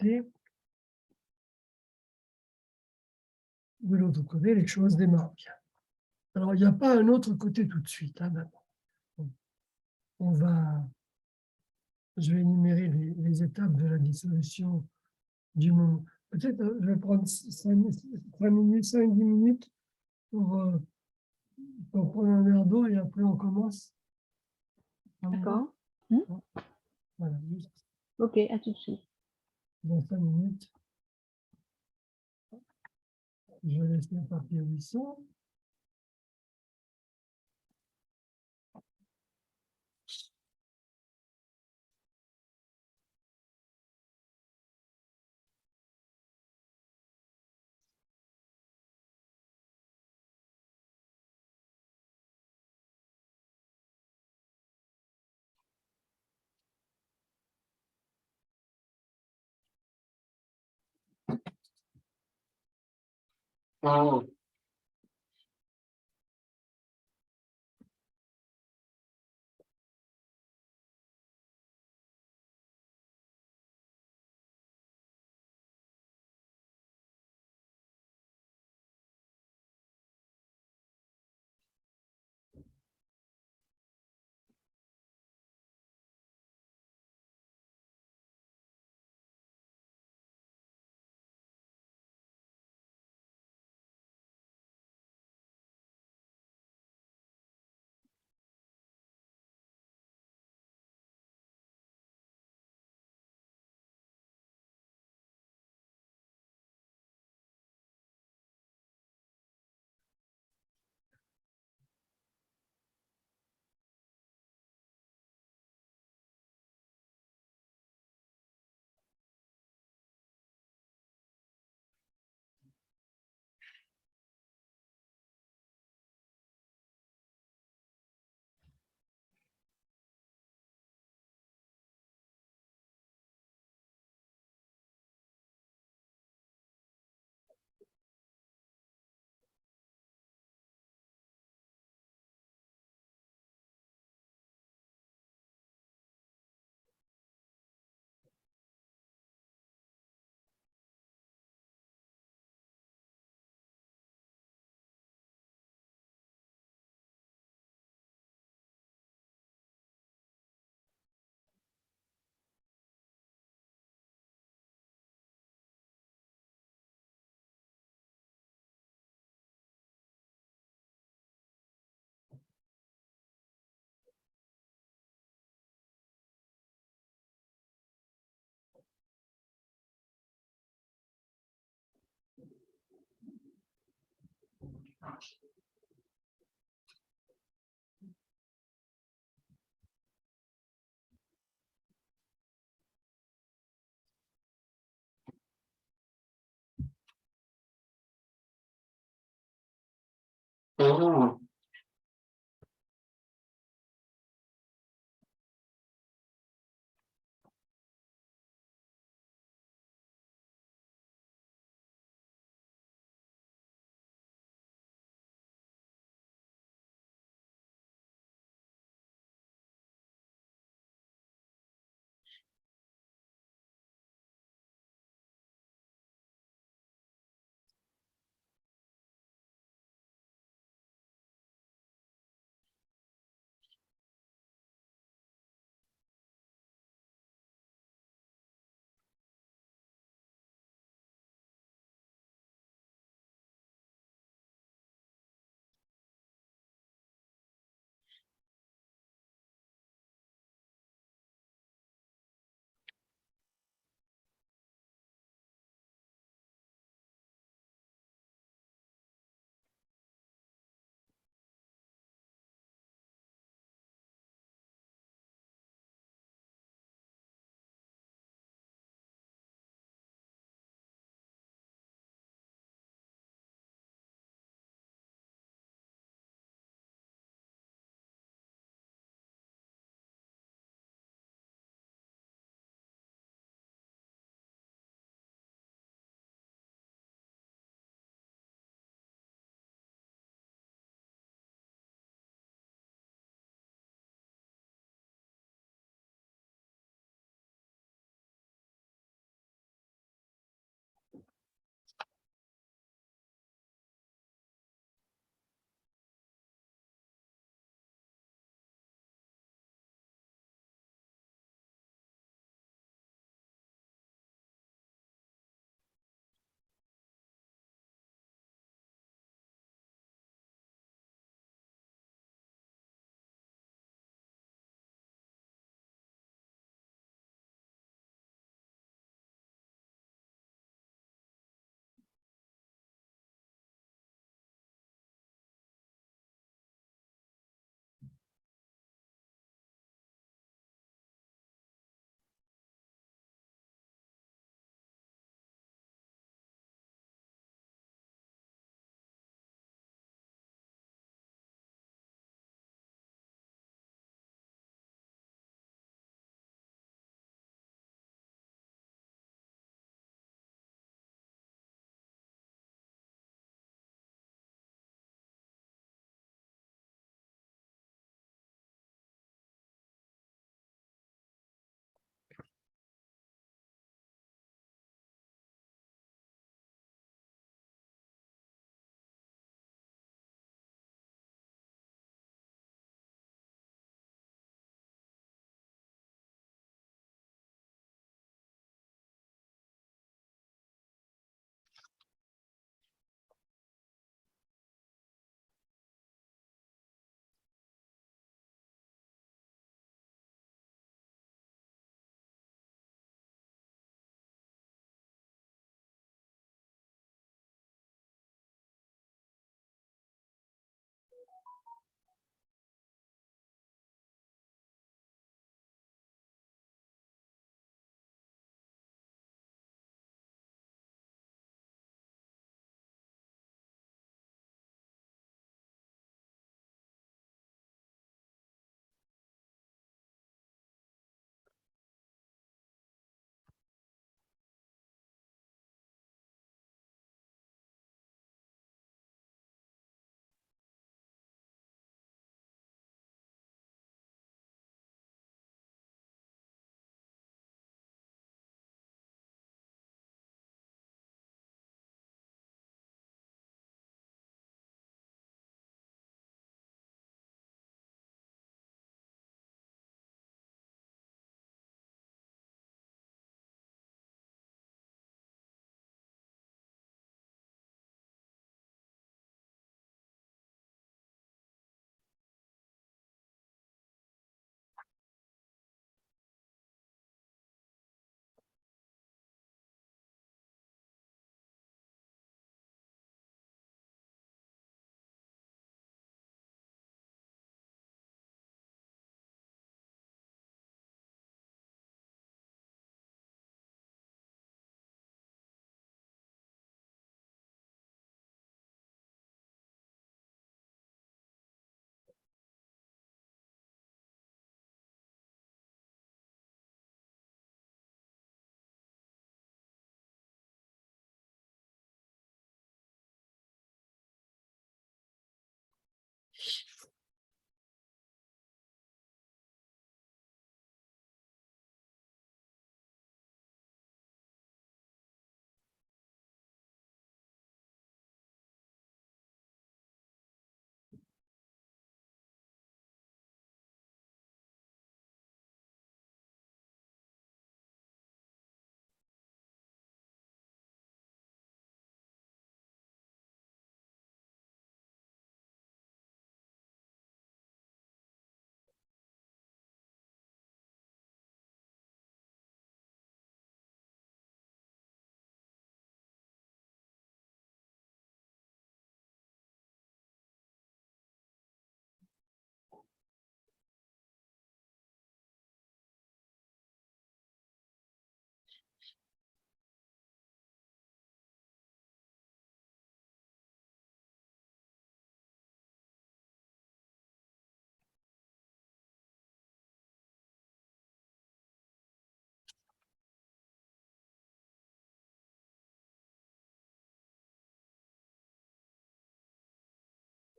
côté. De l'autre côté, les choses démarrent bien. Alors, il n'y a pas un autre côté tout de suite, hein, d'abord. On va, je vais énumérer les étapes de la dissolution du moment. Peut-être, je vais prendre 5 10 minutes pour prendre un verre d'eau et après on commence. D'accord. Voilà, juste Ok, à tout de suite. dans 5 minutes. Je laisse les papiers où ils sont.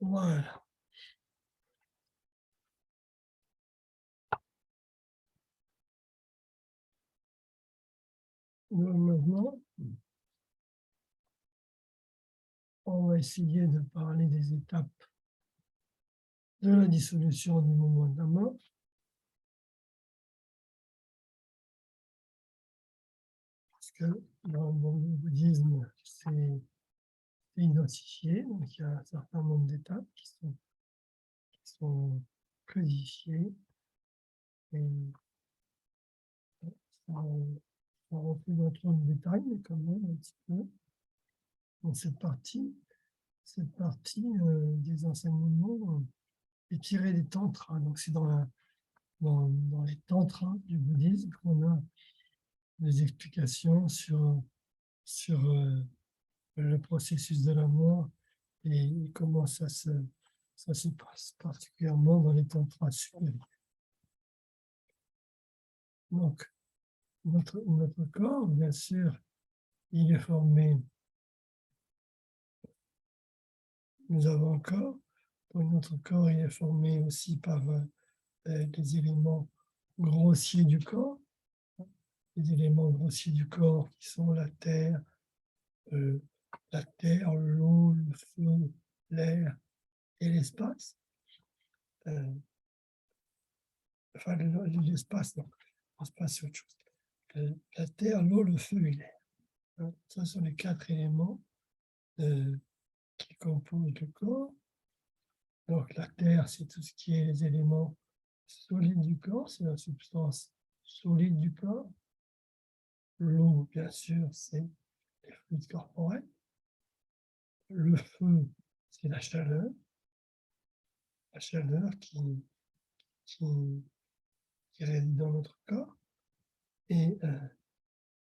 Voilà. Donc maintenant, on va essayer de parler des étapes de la dissolution du mouvement de la mort. Parce que dans le bouddhisme, c'est identifié, donc il y a un certain nombre d'étapes qui sont codifiées et sans rentrer dans trop de détails, mais quand même un petit peu. Dans cette partie des enseignements est tirée des tantras. Donc c'est dans les tantras du bouddhisme qu'on a des explications sur le processus de la mort et comment ça se passe, particulièrement dans les tantras supérieurs. Donc, notre corps, bien sûr, il est formé. Nous avons un corps. Donc notre corps, il est formé aussi par des éléments grossiers du corps. Les éléments grossiers du corps qui sont la terre, l'eau, le feu, l'air et l'espace. Enfin, l'espace, non. L'espace, c'est autre chose. La terre, l'eau, le feu et l'air. Hein, ce sont les 4 éléments qui composent le corps. Donc, la terre, c'est tout ce qui est les éléments solides du corps, c'est la substance solide du corps. L'eau, bien sûr, c'est les fluides corporels. Le feu, c'est la chaleur qui réside dans notre corps. Et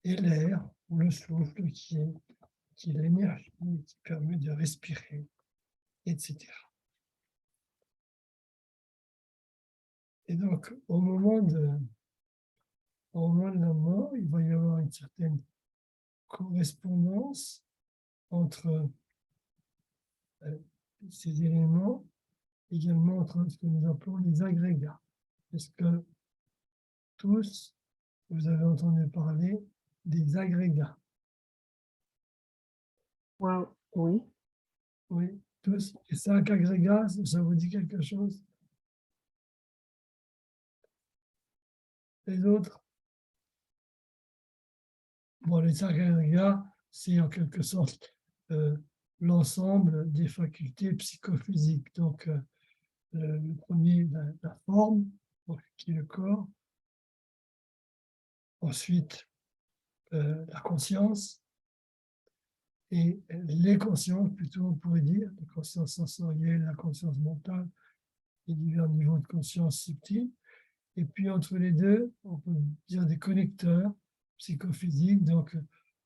l'air, ou le souffle, qui est l'énergie, qui permet de respirer, etc. Et donc, au moment de la mort, il va y avoir une certaine correspondance entre ces éléments, également entre ce que nous appelons les agrégats. Est-ce que tous, vous avez entendu parler des agrégats? Wow. Oui. Oui, tous. Et 5 agrégats, ça vous dit quelque chose? Les autres? Bon, les 5 agrégats, c'est en quelque sorte l'ensemble des facultés psychophysiques. Donc, le premier, la forme, donc, qui est le corps. Ensuite, la conscience. Et les consciences, plutôt, on pourrait dire, la conscience sensorielle, la conscience mentale, les divers niveaux de conscience subtile. Et puis, entre les deux, on peut dire des connecteurs psychophysiques, donc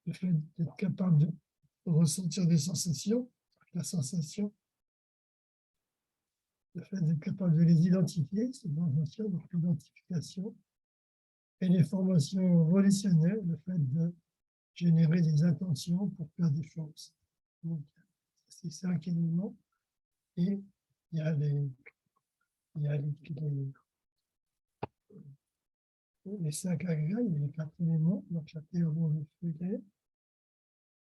le fait d'être capable de ressentir des sensations, la sensation, le fait d'être capable de les identifier, c'est l'invention, donc l'identification, et les formations relationnelles, le fait de générer des intentions pour faire des choses. Donc, c'est 5 éléments. Et il y a les 5 agrégats, il y a les 4 éléments, donc la terre, l'eau, le feu, l'air.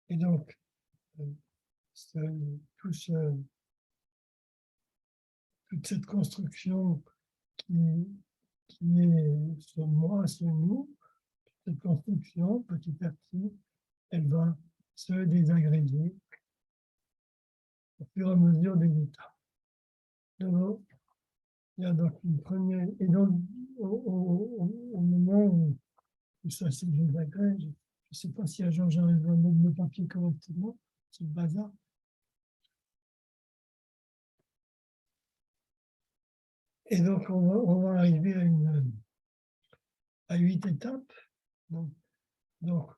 Et donc, toute cette construction qui est ce moi, ce nous, cette construction, petit à petit, elle va se désagréger au fur et à mesure des étapes. D'abord, il y a donc une première... Et donc, au moment où ça se désagrège, je ne sais pas si à Jean j'arrive à mettre le papier correctement, c'est le bazar. Et donc, on va arriver à 8 étapes. Donc,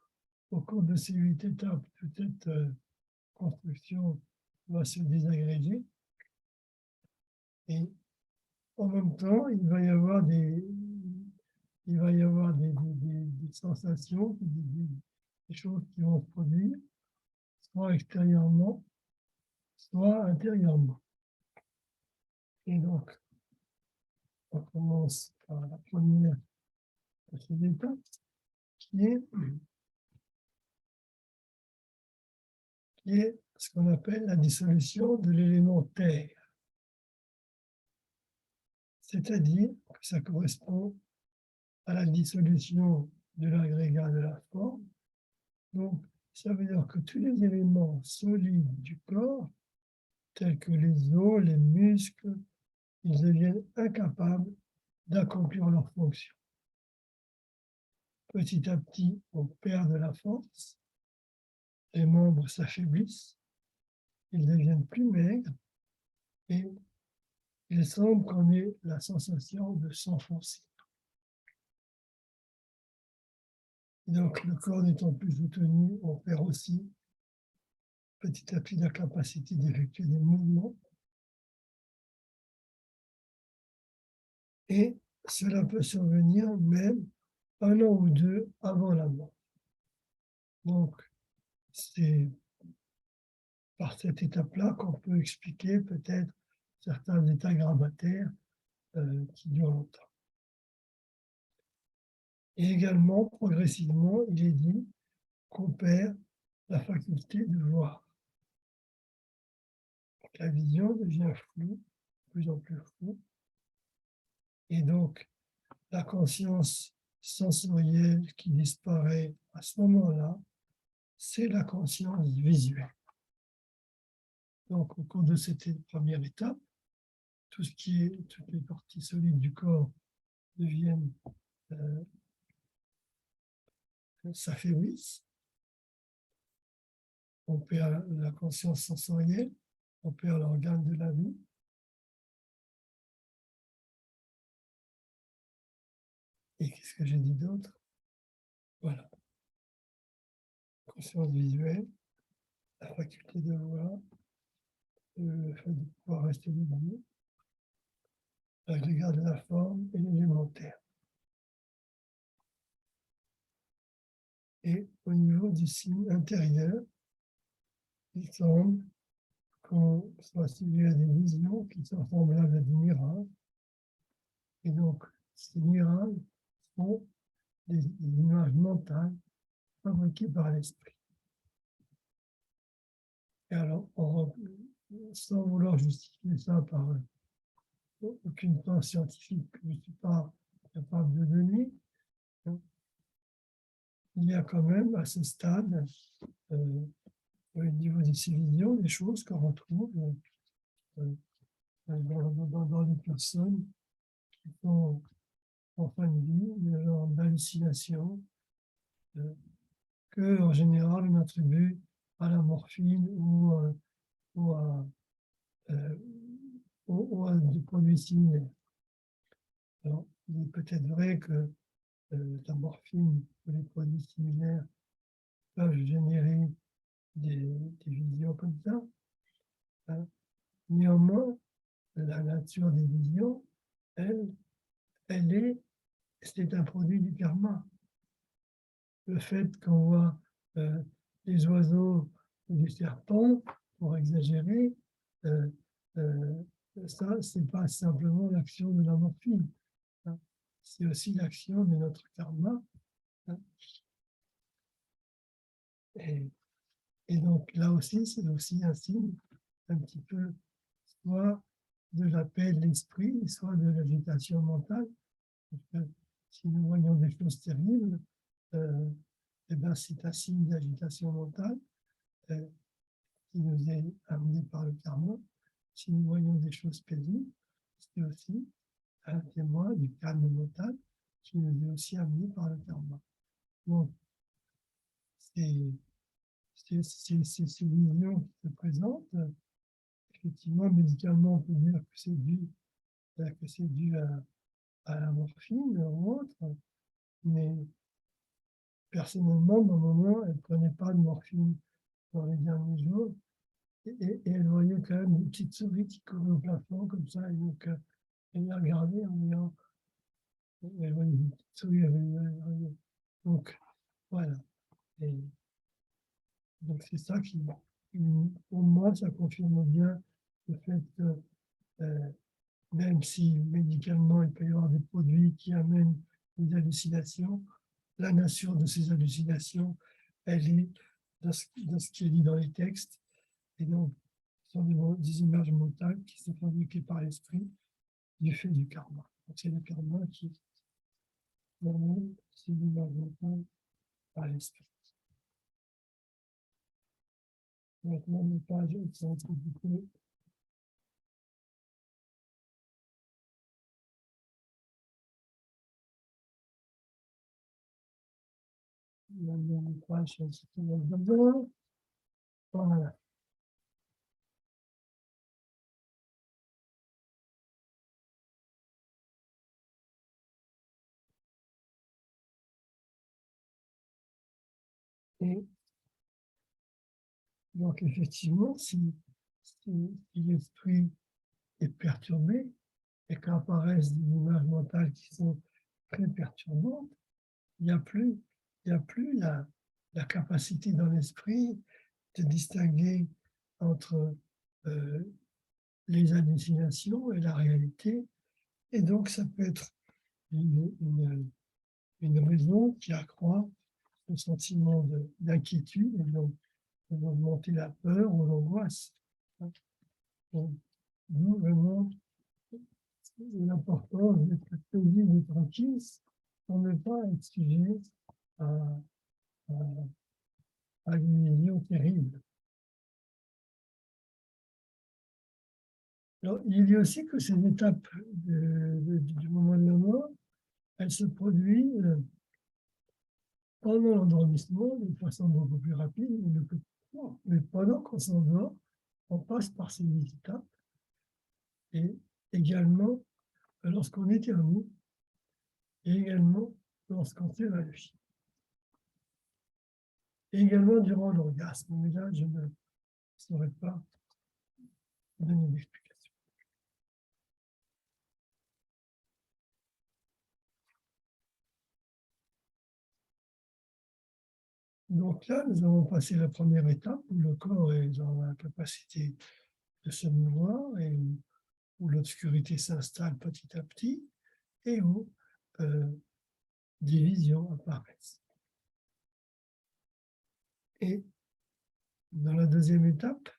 au cours de ces 8 étapes, toute cette construction va se désagréger. Et en même temps, il va y avoir des sensations, des choses qui vont se produire, soit extérieurement, soit intérieurement. Et donc, on commence par la première de ces étapes, qui est ce qu'on appelle la dissolution de l'élément terre. C'est-à-dire que ça correspond à la dissolution de l'agrégat de la forme. Donc, ça veut dire que tous les éléments solides du corps, tels que les os, les muscles, ils deviennent incapables d'accomplir leur fonction. Petit à petit, on perd de la force, les membres s'affaiblissent, ils deviennent plus maigres et il semble qu'on ait la sensation de s'enfoncer. Donc, le corps n'étant plus soutenu, on perd aussi petit à petit la capacité d'effectuer des mouvements. Et cela peut survenir même 1 an ou 2 avant la mort. Donc, c'est par cette étape-là qu'on peut expliquer peut-être certains états grabataires qui durent longtemps. Et également, progressivement, il est dit qu'on perd la faculté de voir. Donc, la vision devient floue, de plus en plus floue. Et donc, la conscience sensorielle qui disparaît à ce moment-là, c'est la conscience visuelle. Donc, au cours de cette première étape, toutes les parties solides du corps deviennent, s'affaiblissent. On perd la conscience sensorielle, on perd l'organe de la vue. Et qu'est-ce que j'ai dit d'autre? Voilà. Conscience visuelle, la faculté de voir, le fait de pouvoir rester debout, l'agrégat de la forme et l'élémentaire. Et au niveau du signe intérieur, il semble qu'on soit sujet à des visions qui sont semblables à des mirages. Et donc, ces mirages sont des images mentales fabriquées par l'esprit. Et alors, sans vouloir justifier ça par aucune preuve scientifique que je ne suis pas capable de donner, il y a quand même à ce stade, au niveau des visions, des choses qu'on retrouve dans les personnes qui sont en fin de vie, le genre d'hallucination, que en général on attribue à la morphine ou à des produits similaires. Alors, il est peut-être vrai que la morphine ou les produits similaires peuvent générer des visions comme ça. Hein. Néanmoins, la nature des visions, c'est un produit du karma. Le fait qu'on voit des oiseaux ou des serpents, pour exagérer, ça, c'est pas simplement l'action de la morphine. Hein. C'est aussi l'action de notre karma. Hein. Et donc là aussi, c'est aussi un signe un petit peu soit de la paix de l'esprit, soit de l'agitation mentale. Parce que si nous voyons des choses terribles, eh ben, c'est un signe d'agitation mentale qui nous est amené par le karma. Si nous voyons des choses paisibles, c'est aussi un témoin du calme mental qui nous est aussi amené par le karma. Donc, c'est ces visions qui se présentent. Effectivement, médicalement, on peut dire que c'est dû à la morphine ou autre, mais personnellement, dans mon moment, elle ne prenait pas de morphine dans les derniers jours, et elle voyait quand même une petite souris qui courait au plafond, comme ça, et donc elle l'a regardée en disant, elle voyait une petite souris, donc voilà. Et donc c'est ça qui, pour moi, ça confirme bien le fait que même si médicalement, il peut y avoir des produits qui amènent des hallucinations, la nature de ces hallucinations, elle est dans ce qui est dit dans les textes, et donc, ce sont des images mentales qui sont fabriquées par l'esprit du fait du karma. Donc, c'est le karma qui amène ces images mentales par l'esprit. Maintenant, les pages sont compliquées. Maintenant, les pages sont d'abord. Voilà. Et donc, effectivement, si l'esprit est perturbé et qu'apparaissent des images mentales qui sont très perturbantes, il n'y a plus la capacité dans l'esprit de distinguer entre les hallucinations et la réalité. Et donc, ça peut être une raison qui accroît le sentiment d'inquiétude et donc d'augmenter la peur ou l'angoisse. D'où vraiment l'importance d'être paisible et tranquille pour ne pas être sujet à, à, à une vision terrible. Alors, il dit aussi que ces étapes du moment de la mort, elles se produisent pendant l'endormissement de façon beaucoup plus rapide, mais pendant qu'on s'endort, on passe par ces étapes et également lorsqu'on éternue et également lorsqu'on s'évanouit. Et également durant l'orgasme. Mais là, je ne saurais pas donner d'explication. Donc là, nous avons passé la première étape où le corps est dans la capacité de se mouvoir et où l'obscurité s'installe petit à petit et où des visions apparaissent. Et dans la deuxième étape,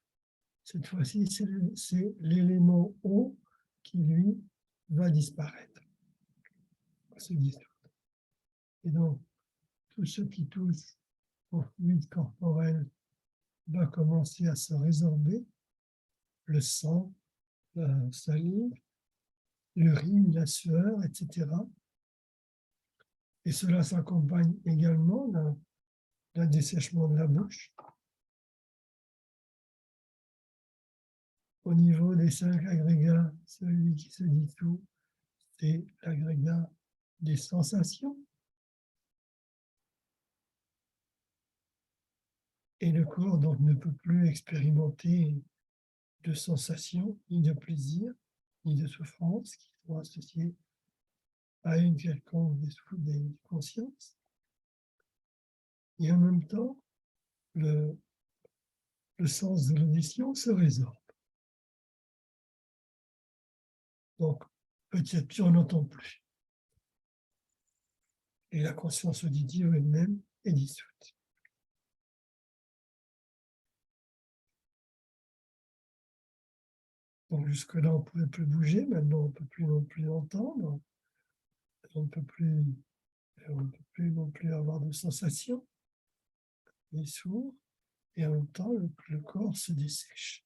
cette fois-ci, c'est l'élément eau qui, lui, va disparaître, se dissoudre. Et donc, tout ce qui touche au fluide corporel va commencer à se résorber, le sang, la salive, l'urine, la sueur, etc. Et cela s'accompagne également d'un dessèchement de la bouche. Au niveau des 5 agrégats, celui qui se dissout, c'est l'agrégat des sensations. Et le corps donc ne peut plus expérimenter de sensations, ni de plaisir, ni de souffrance qui sont associées à une quelconque des consciences. Et en même temps, le sens de l'audition se résorbe. Donc, petit à petit, on n'entend plus. Et la conscience auditive elle-même est dissoute. Donc jusque-là, on ne pouvait plus bouger, maintenant on ne peut plus non plus entendre, on ne peut plus non plus avoir de sensations, ni sourd, et en même temps, le corps se dessèche.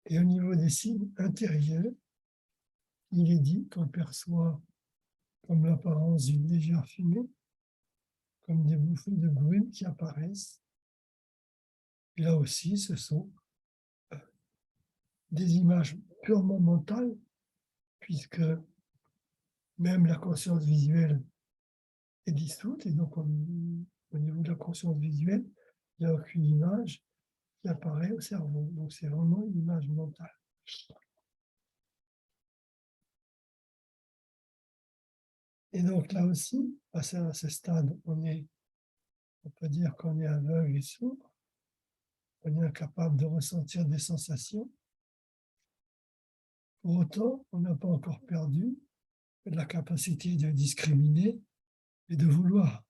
Et au niveau des signes intérieurs, il est dit qu'on perçoit comme l'apparence d'une légère fumée, comme des bouffées de brume qui apparaissent. Et là aussi, ce sont des images purement mentales, puisque même la conscience visuelle est dissoute, et donc au niveau de la conscience visuelle, il n'y a aucune image qui apparaît au cerveau. Donc c'est vraiment une image mentale. Et donc là aussi, passé à ce stade, on peut dire qu'on est aveugle et sourd, on est incapable de ressentir des sensations, Pour autant, on n'a pas encore perdu la capacité de discriminer et de vouloir.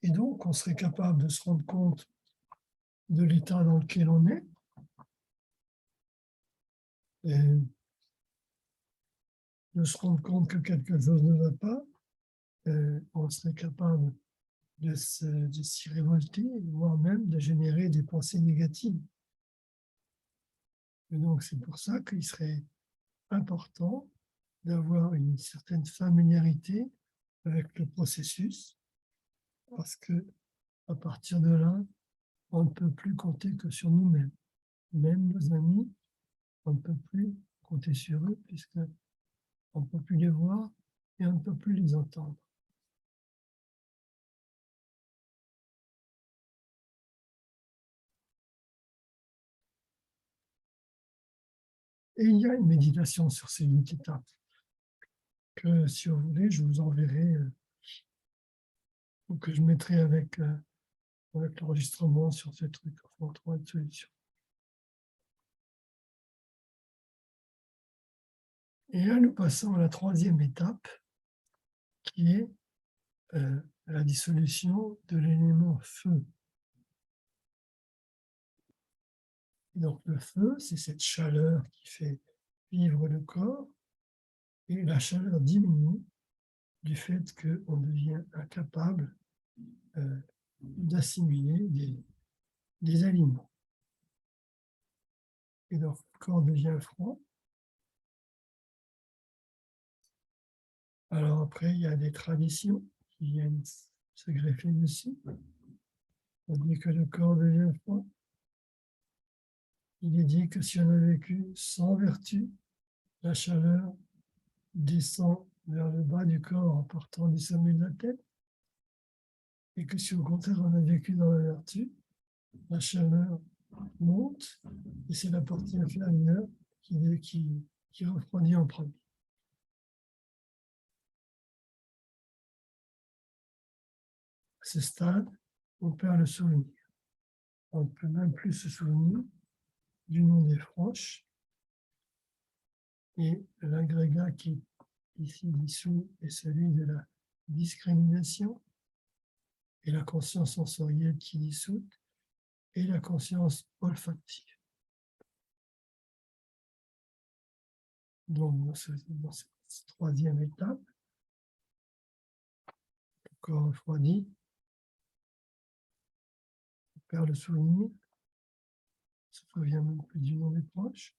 Et donc, on serait capable de se rendre compte de l'état dans lequel on est, et de se rendre compte que quelque chose ne va pas, on serait capable de s'y révolter, voire même de générer des pensées négatives. Et donc, c'est pour ça qu'il serait important d'avoir une certaine familiarité avec le processus, parce que à partir de là, on ne peut plus compter que sur nous-mêmes. Même nos amis, on ne peut plus compter sur eux, puisqu'on ne peut plus les voir et on ne peut plus les entendre. Et il y a une méditation sur ces 8 étapes que, si vous voulez, je vous enverrai, ou que je mettrai avec l'enregistrement sur ce truc. Enfin, on trouvera une solution. Et là, nous passons à la 3e étape, qui est la dissolution de l'élément feu. Et donc, le feu, c'est cette chaleur qui fait vivre le corps, et la chaleur diminue du fait qu'on devient incapable d'assimiler des aliments. Et donc, le corps devient froid. Alors après, il y a des traditions qui viennent se greffer dessus. On dit que le corps devient froid. Il est dit que si on a vécu sans vertu, la chaleur descend vers le bas du corps en partant du sommet de la tête. Et que si au contraire on a vécu dans la vertu, la chaleur monte et c'est la partie inférieure qui refroidit en premier. À ce stade, on perd le souvenir. On ne peut même plus se souvenir du nom des franches. Et l'agrégat qui est ici dissous est celui de la discrimination, et la conscience sensorielle qui est dissoute, et la conscience olfactive. Donc, dans cette 3e étape, le corps refroidit, on perd le souvenir, on ne se souvient même plus du nom des proches,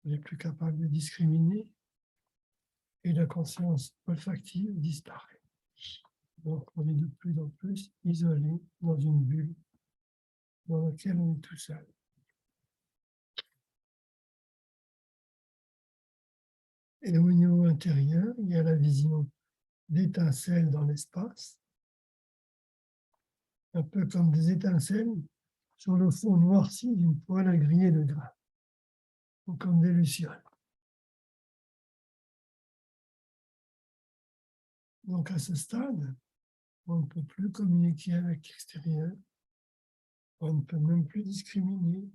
on n'est plus capable de discriminer, et la conscience olfactive disparaît. Donc, on est de plus en plus isolé dans une bulle dans laquelle on est tout seul. Et au niveau intérieur, il y a la vision d'étincelles dans l'espace, un peu comme des étincelles sur le fond noirci d'une poêle à griller de grains, ou comme des lucioles. Donc à ce stade, on ne peut plus communiquer avec l'extérieur, on ne peut même plus discriminer,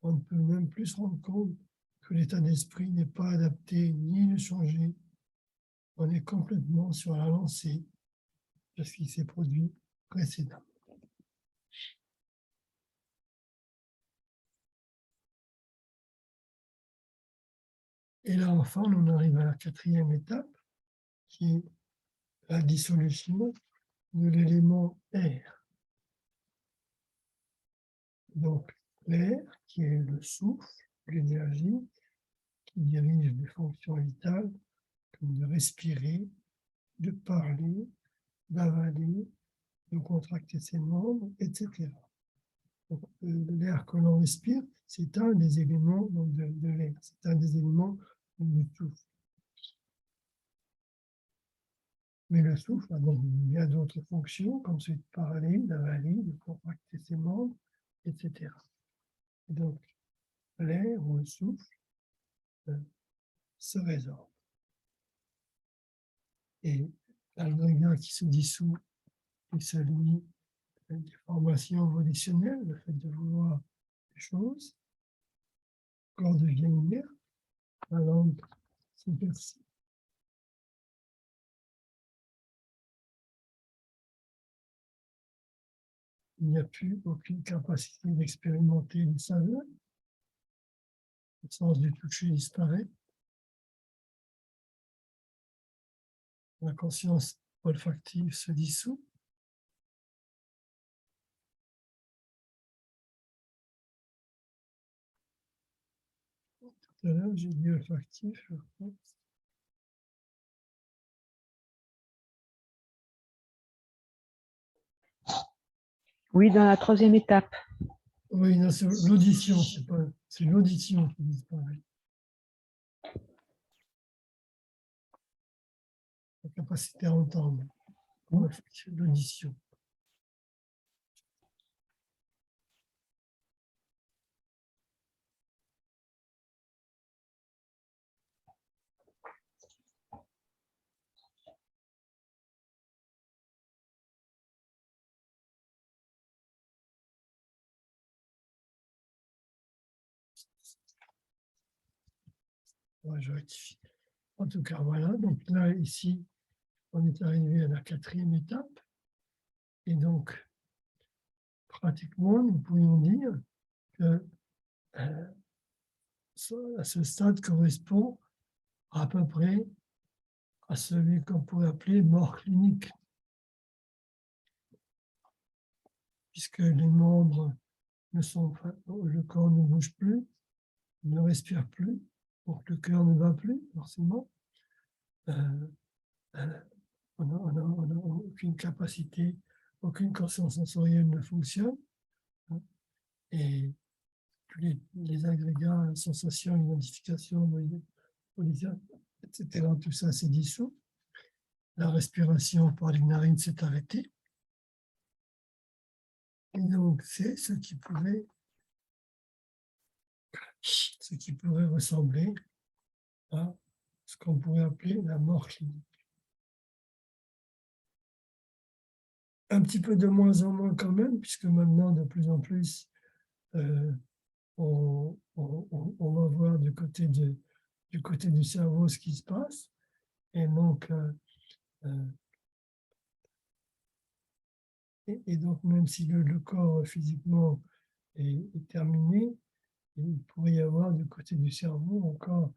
on ne peut même plus se rendre compte que l'état d'esprit n'est pas adapté ni ne changer. On est complètement sur la lancée de ce qui s'est produit précédemment. Et là, enfin, on arrive à la 4e étape, qui est la dissolution de l'élément air. Donc, l'air, qui est le souffle, l'énergie, qui dirige les fonctions vitales, comme de respirer, de parler, d'avaler, de contracter ses membres, etc. L'air que l'on respire, c'est un des éléments de l'air, c'est un des éléments du souffle. Mais le souffle a donc bien d'autres fonctions, comme celui de parler, d'avaler, de contracter ses membres, etc. Et donc, l'air ou le souffle se résorbe. Et l'agrégat qui se dissout est celui des formations volitionnées, le fait de vouloir des choses. Le corps devient inerte, la langue s'éclaircit. Il n'y a plus aucune capacité d'expérimenter les saveurs. Le sens du toucher disparaît. La conscience olfactive se dissout. Tout à l'heure, j'ai dit olfactif. Oui, dans la troisième étape. Oui, c'est l'audition, c'est l'audition qui disparaît. La capacité à entendre, l'audition. Ouais, je rectifie. En tout cas, voilà. Donc là, ici, on est arrivé à la quatrième étape. Et donc, pratiquement, nous pourrions dire que à ce stade correspond à peu près à celui qu'on pourrait appeler mort clinique. Puisque les membres ne sont pas, le corps ne bouge plus, ne respire plus, donc le cœur ne bat plus, forcément. On n'a aucune capacité, aucune conscience sensorielle ne fonctionne. Et tous les agrégats, sensations, identification, etc., tout ça s'est dissous. La respiration par les narines s'est arrêtée. Et donc, c'est ce qui pourrait ressembler à ce qu'on pourrait appeler la mort clinique. Un petit peu de moins en moins quand même, puisque maintenant, de plus en plus, on va voir du côté du cerveau ce qui se passe. Et donc, même si le corps physiquement est terminé, il pourrait y avoir du côté du cerveau encore,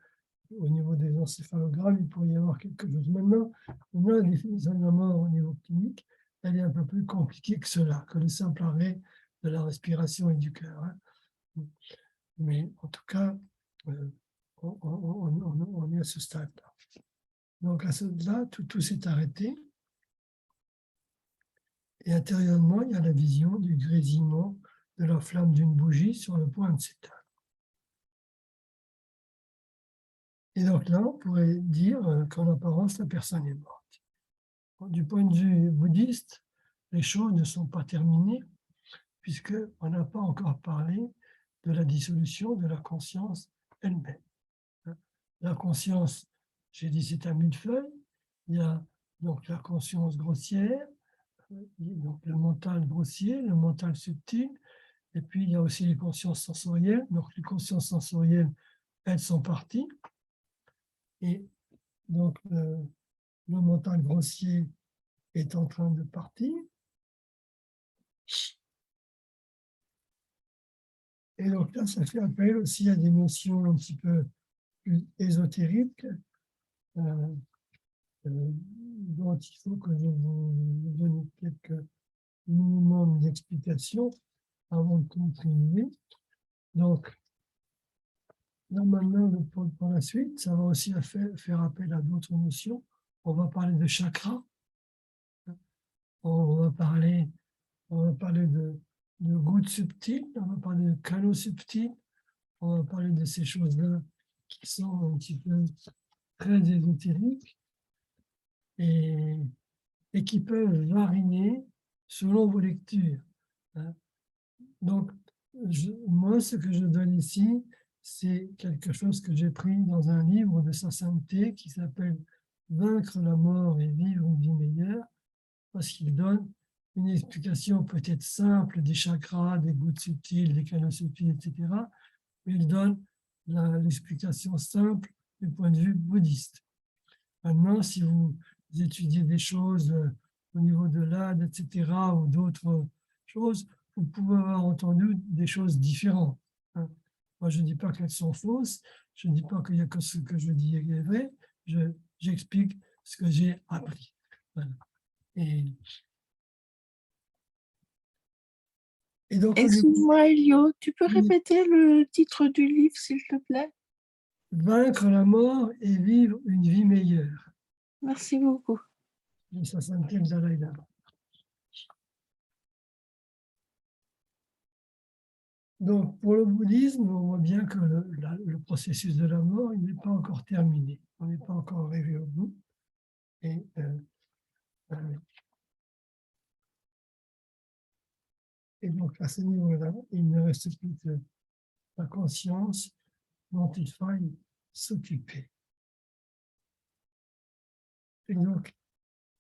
au niveau des encéphalogrammes, il pourrait y avoir quelque chose. Maintenant, la définition de la mort au niveau clinique, elle est un peu plus compliquée que cela, que le simple arrêt de la respiration et du cœur. Hein. Mais en tout cas, on est à ce stade-là. Donc à ce stade-là, tout s'est arrêté. Et intérieurement, il y a la vision du grésillement de la flamme d'une bougie sur le point de s'éteindre. Et donc là, on pourrait dire qu'en apparence, la personne est morte. Du point de vue bouddhiste, les choses ne sont pas terminées, puisqu'on n'a pas encore parlé de la dissolution de la conscience elle-même. La conscience, j'ai dit, c'est un millefeuille. Il y a donc la conscience grossière, donc le mental grossier, le mental subtil, et puis il y a aussi les consciences sensorielles. Donc les consciences sensorielles, elles sont parties. Et donc le mental grossier est en train de partir. Et donc là, ça fait appel aussi à des notions un petit peu plus ésotériques, dont il faut que je vous donne quelques minimums d'explications avant de continuer. Donc, là maintenant, pour la suite, ça va aussi faire appel à d'autres notions. On va parler de chakras. On va parler de gouttes subtiles, on va parler de canaux subtils, on va parler de ces choses-là qui sont un petit peu très ésotériques et qui peuvent varier selon vos lectures. Hein. Donc, moi, ce que je donne ici, c'est quelque chose que j'ai pris dans un livre de Sa Sainteté qui s'appelle « Vaincre la mort et vivre une vie meilleure », parce qu'il donne une explication peut-être simple des chakras, des gouttes subtiles, des canaux subtils, etc. Mais il donne l'explication simple du point de vue bouddhiste. Maintenant, si vous étudiez des choses au niveau de l'Inde, etc., ou d'autres choses, vous pouvez avoir entendu des choses différentes. Hein. Moi, je ne dis pas qu'elles sont fausses, je ne dis pas qu'il y a que ce que je dis est vrai, j'explique ce que j'ai appris. Voilà. Et donc, excuse-moi, Elio, tu peux répéter le titre du livre, s'il te plaît? Vaincre la mort et vivre une vie meilleure. Merci beaucoup. De Sa Sainteté le Dalai Lama. Donc, pour le bouddhisme, on voit bien que le processus de la mort, il n'est pas encore terminé. On n'est pas encore arrivé au bout. Et, et donc, à ce niveau-là, il ne reste plus que la conscience dont il faille s'occuper. Et donc,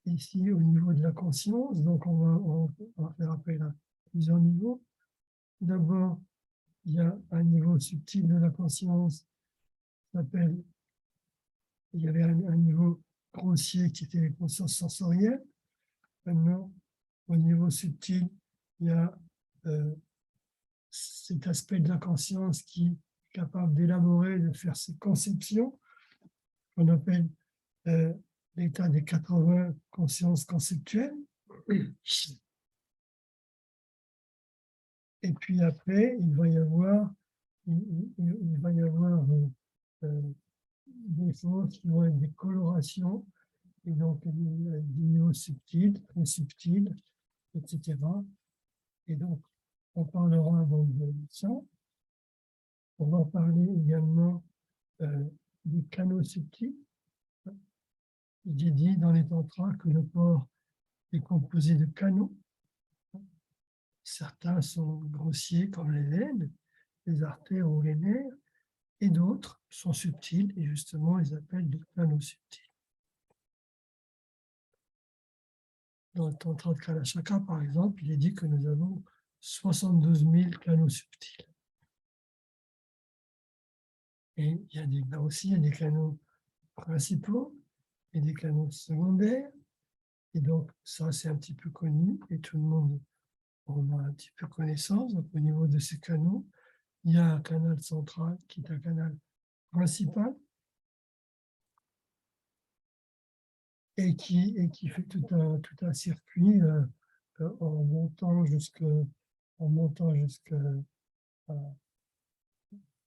ici, au niveau de la conscience, donc on va faire appel à plusieurs niveaux. D'abord, il y a un niveau subtil de la conscience, il y avait un niveau grossier qui était les consciences sensorielles. Maintenant, au niveau subtil, il y a cet aspect de la conscience qui est capable d'élaborer, de faire ses conceptions, qu'on appelle l'état des 80 consciences conceptuelles. Et puis après, il va y avoir des choses qui vont être des colorations, et donc des niveaux subtils, très subtils, etc. Et donc, on parlera donc de ça. On va parler également des canaux subtils. J'ai dit dans les tantras que le corps est composé de canaux. Certains sont grossiers comme les veines, les artères ou les nerfs, et d'autres sont subtils, et justement, ils appellent des canaux subtils. Dans le tantra de Kalachakra, par exemple, il est dit que nous avons 72 000 canaux subtils. Et là aussi, il y a des canaux principaux et des canaux secondaires. Et donc, ça, c'est un petit peu connu et tout le monde en a un petit peu connaissance. Donc, au niveau de ces canaux, il y a un canal central qui est un canal principal et qui fait tout un circuit en montant jusqu'à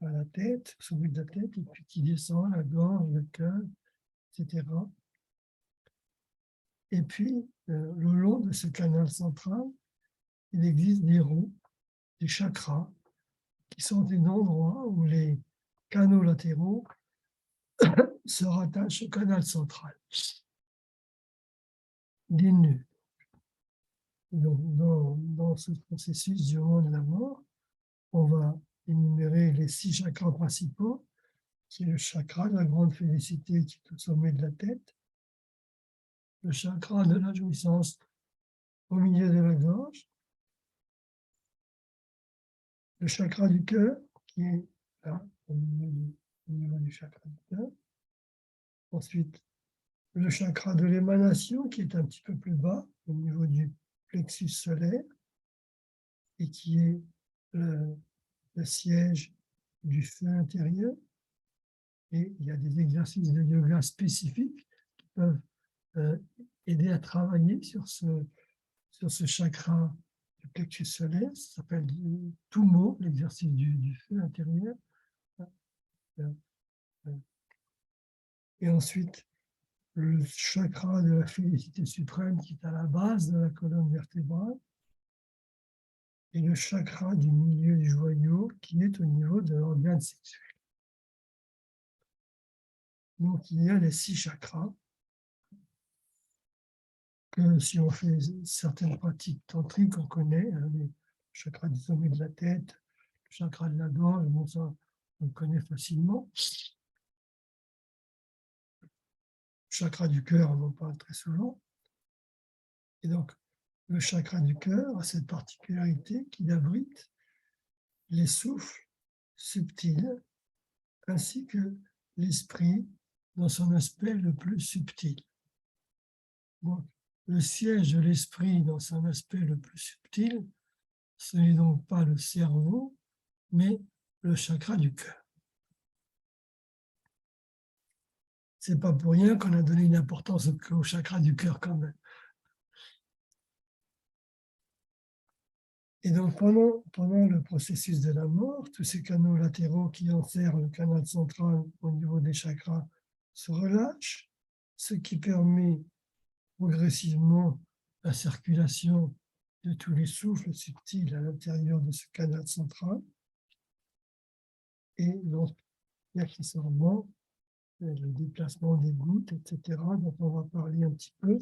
la tête, au sommet de la tête, et puis qui descend à la gorge, le cœur, etc. Et puis, le long de ce canal central, il existe des roues, des chakras, qui sont des endroits où les canaux latéraux se rattachent au canal central, des nœuds. Donc, dans ce processus du monde de la mort, on va énumérer les 6 chakras principaux, qui est le chakra de la grande félicité qui est au sommet de la tête, le chakra de la jouissance au milieu de la gorge, le chakra du cœur, qui est là, au niveau du chakra du cœur. Ensuite, le chakra de l'émanation, qui est un petit peu plus bas, au niveau du plexus solaire, et qui est le siège du feu intérieur. Et il y a des exercices de yoga spécifiques qui peuvent aider à travailler sur ce chakra du plexus solaire. Ça s'appelle Tummo, l'exercice du feu intérieur. Et ensuite, le chakra de la félicité suprême qui est à la base de la colonne vertébrale, et le chakra du milieu du joyau qui est au niveau de l'organe sexuel. Donc, il y a les 6 chakras que si on fait certaines pratiques tantriques, on connaît, hein, le chakra du sommet de la tête, le chakra de la gorge, bon, ça, on le connaît facilement. Le chakra du cœur, on en parle très souvent. Et donc, le chakra du cœur a cette particularité qu'il abrite les souffles subtils ainsi que l'esprit dans son aspect le plus subtil. Donc, le siège de l'esprit dans son aspect le plus subtil, ce n'est donc pas le cerveau, mais le chakra du cœur. C'est pas pour rien qu'on a donné une importance au chakra du cœur quand même. Et donc, pendant le processus de la mort, tous ces canaux latéraux qui enserrent le canal central au niveau des chakras se relâchent, ce qui permet progressivement la circulation de tous les souffles subtils à l'intérieur de ce canal central. Et donc, accessoirement, le déplacement des gouttes, etc., dont on va parler un petit peu,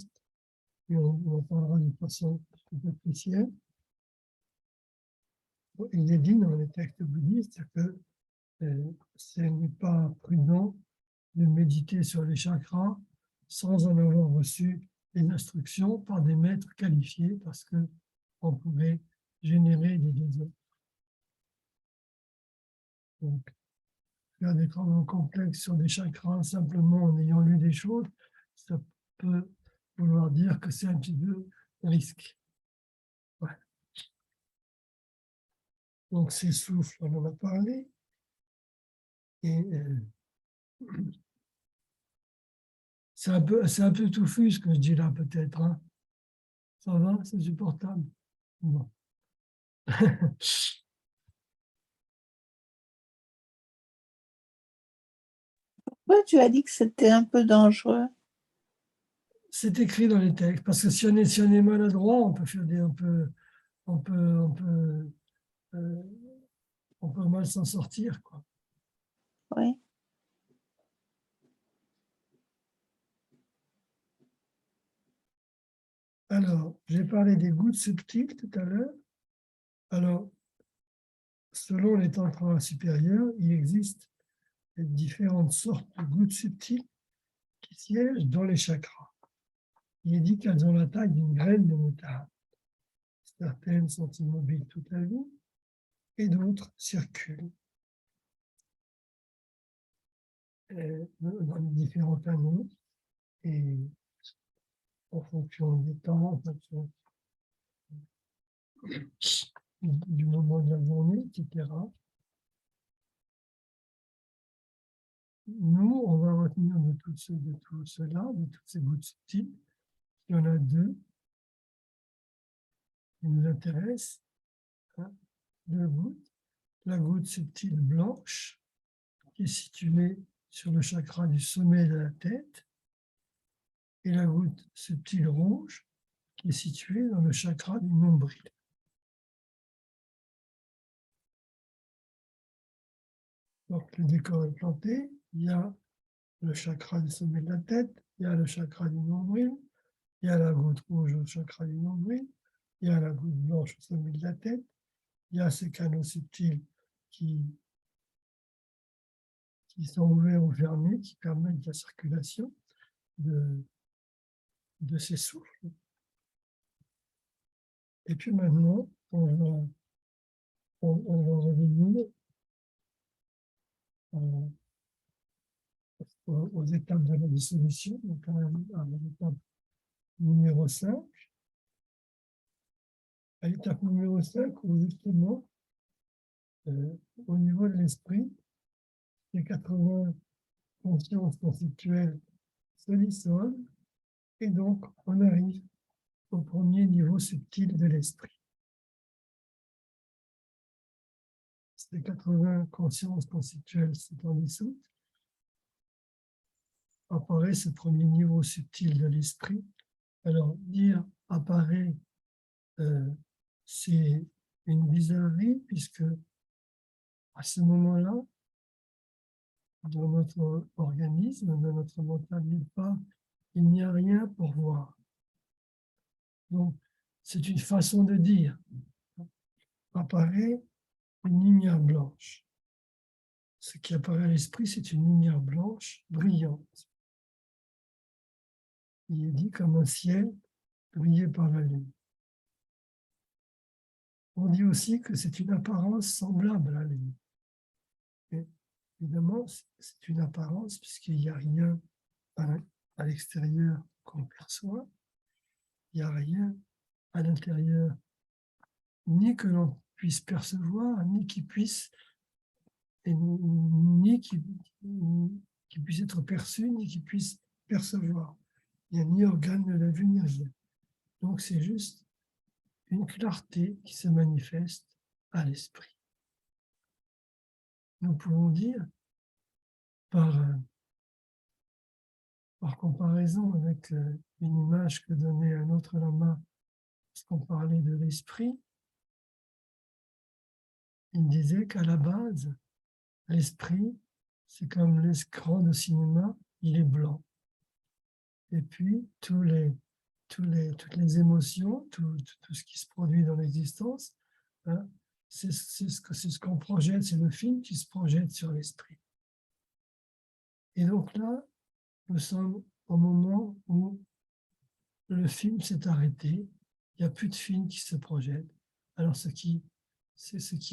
et on en parlera de façon superficielle. Il est dit dans les textes bouddhistes que ce n'est pas prudent de méditer sur les chakras sans en avoir reçu les instructions par des maîtres qualifiés parce qu'on pourrait générer des désordres. Donc, faire des travaux complexes sur des chakras simplement en ayant lu des choses, ça peut vouloir dire que c'est un petit peu risque. Ouais. Donc, ces souffles, on en a parlé. Et c'est un peu touffu ce que je dis là, peut-être. Hein. Ça va, c'est supportable. Bon. Pourquoi tu as dit que c'était un peu dangereux? C'est écrit dans les textes, parce que si on est maladroit, on peut faire on peut mal s'en sortir, quoi. Oui. Alors, j'ai parlé des gouttes subtiles tout à l'heure. Alors, selon les tantras supérieurs, il existe différentes sortes de gouttes subtiles qui siègent dans les chakras. Il est dit qu'elles ont la taille d'une graine de moutarde. Certaines sont immobiles toute la vie et d'autres circulent dans les différents canaux et en fonction des temps, en fonction du moment de la journée, etc. Nous, on va retenir de tout cela, de toutes ces gouttes subtiles. Il y en a deux qui nous intéressent. Hein, deux gouttes. La goutte subtile blanche, qui est située sur le chakra du sommet de la tête, et la goutte subtile rouge, qui est située dans le chakra du nombril. Donc, le décor est planté. Il y a le chakra du sommet de la tête, il y a le chakra du nombril, il y a la goutte rouge au chakra du nombril, il y a la goutte blanche au sommet de la tête, il y a ces canaux subtils qui sont ouverts ou fermés, qui permettent la circulation de ces souffles. Et puis maintenant, on va revenir aux étapes de la dissolution, donc à l'étape numéro 5. À l'étape numéro 5, où justement, au niveau de l'esprit, les 80 consciences conceptuelles se dissolvent, et donc on arrive au premier niveau subtil de l'esprit. Ces 80 consciences conceptuelles s'étant dissoutes, apparaît ce premier niveau subtil de l'esprit. Alors, dire apparaît, c'est une bizarrerie, puisque à ce moment-là, dans notre organisme, dans notre mental nulle part, il n'y a rien pour voir. Donc, c'est une façon de dire. Apparaît une lumière blanche. Ce qui apparaît à l'esprit, c'est une lumière blanche, brillante. Il est dit comme un ciel brillé par la lune. On dit aussi que c'est une apparence semblable à la lumière. Et évidemment, c'est une apparence puisqu'il n'y a rien à l'extérieur qu'on perçoit, il n'y a rien à l'intérieur, ni que l'on puisse percevoir, ni qui puisse, ni qui puisse être perçu, ni qui puisse percevoir. Il n'y a ni organe de la vue, ni rien. Donc c'est juste une clarté qui se manifeste à l'esprit. Nous pouvons dire, par comparaison avec une image que donnait un autre lama lorsqu'on parlait de l'esprit, il disait qu'à la base, l'esprit, c'est comme l'écran de cinéma, il est blanc. Et puis, toutes les émotions, tout ce qui se produit dans l'existence, hein, c'est ce qu'on projette, c'est le film qui se projette sur l'esprit. Et donc là, nous sommes au moment où le film s'est arrêté, il n'y a plus de film qui se projette. Alors ce qui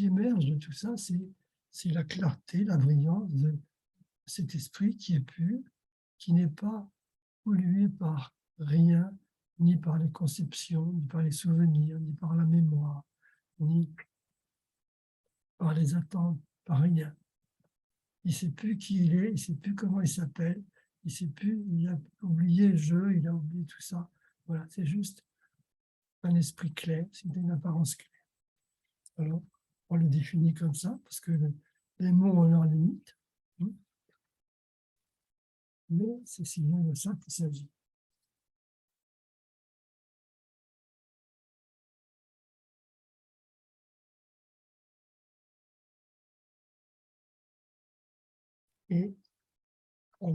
émerge de tout ça, c'est la clarté, la brillance de cet esprit qui est pur, qui n'est pas pollué par rien, ni par les conceptions, ni par les souvenirs, ni par la mémoire, ni par les attentes, par rien. Il ne sait plus qui il est, il ne sait plus comment il s'appelle, il ne sait plus, il a oublié le jeu, il a oublié tout ça. Voilà, c'est juste un esprit clair, c'est une apparence claire. Alors, on le définit comme ça, parce que les mots ont leurs limites, mais c'est sinon de ça qu'il s'agit. Et en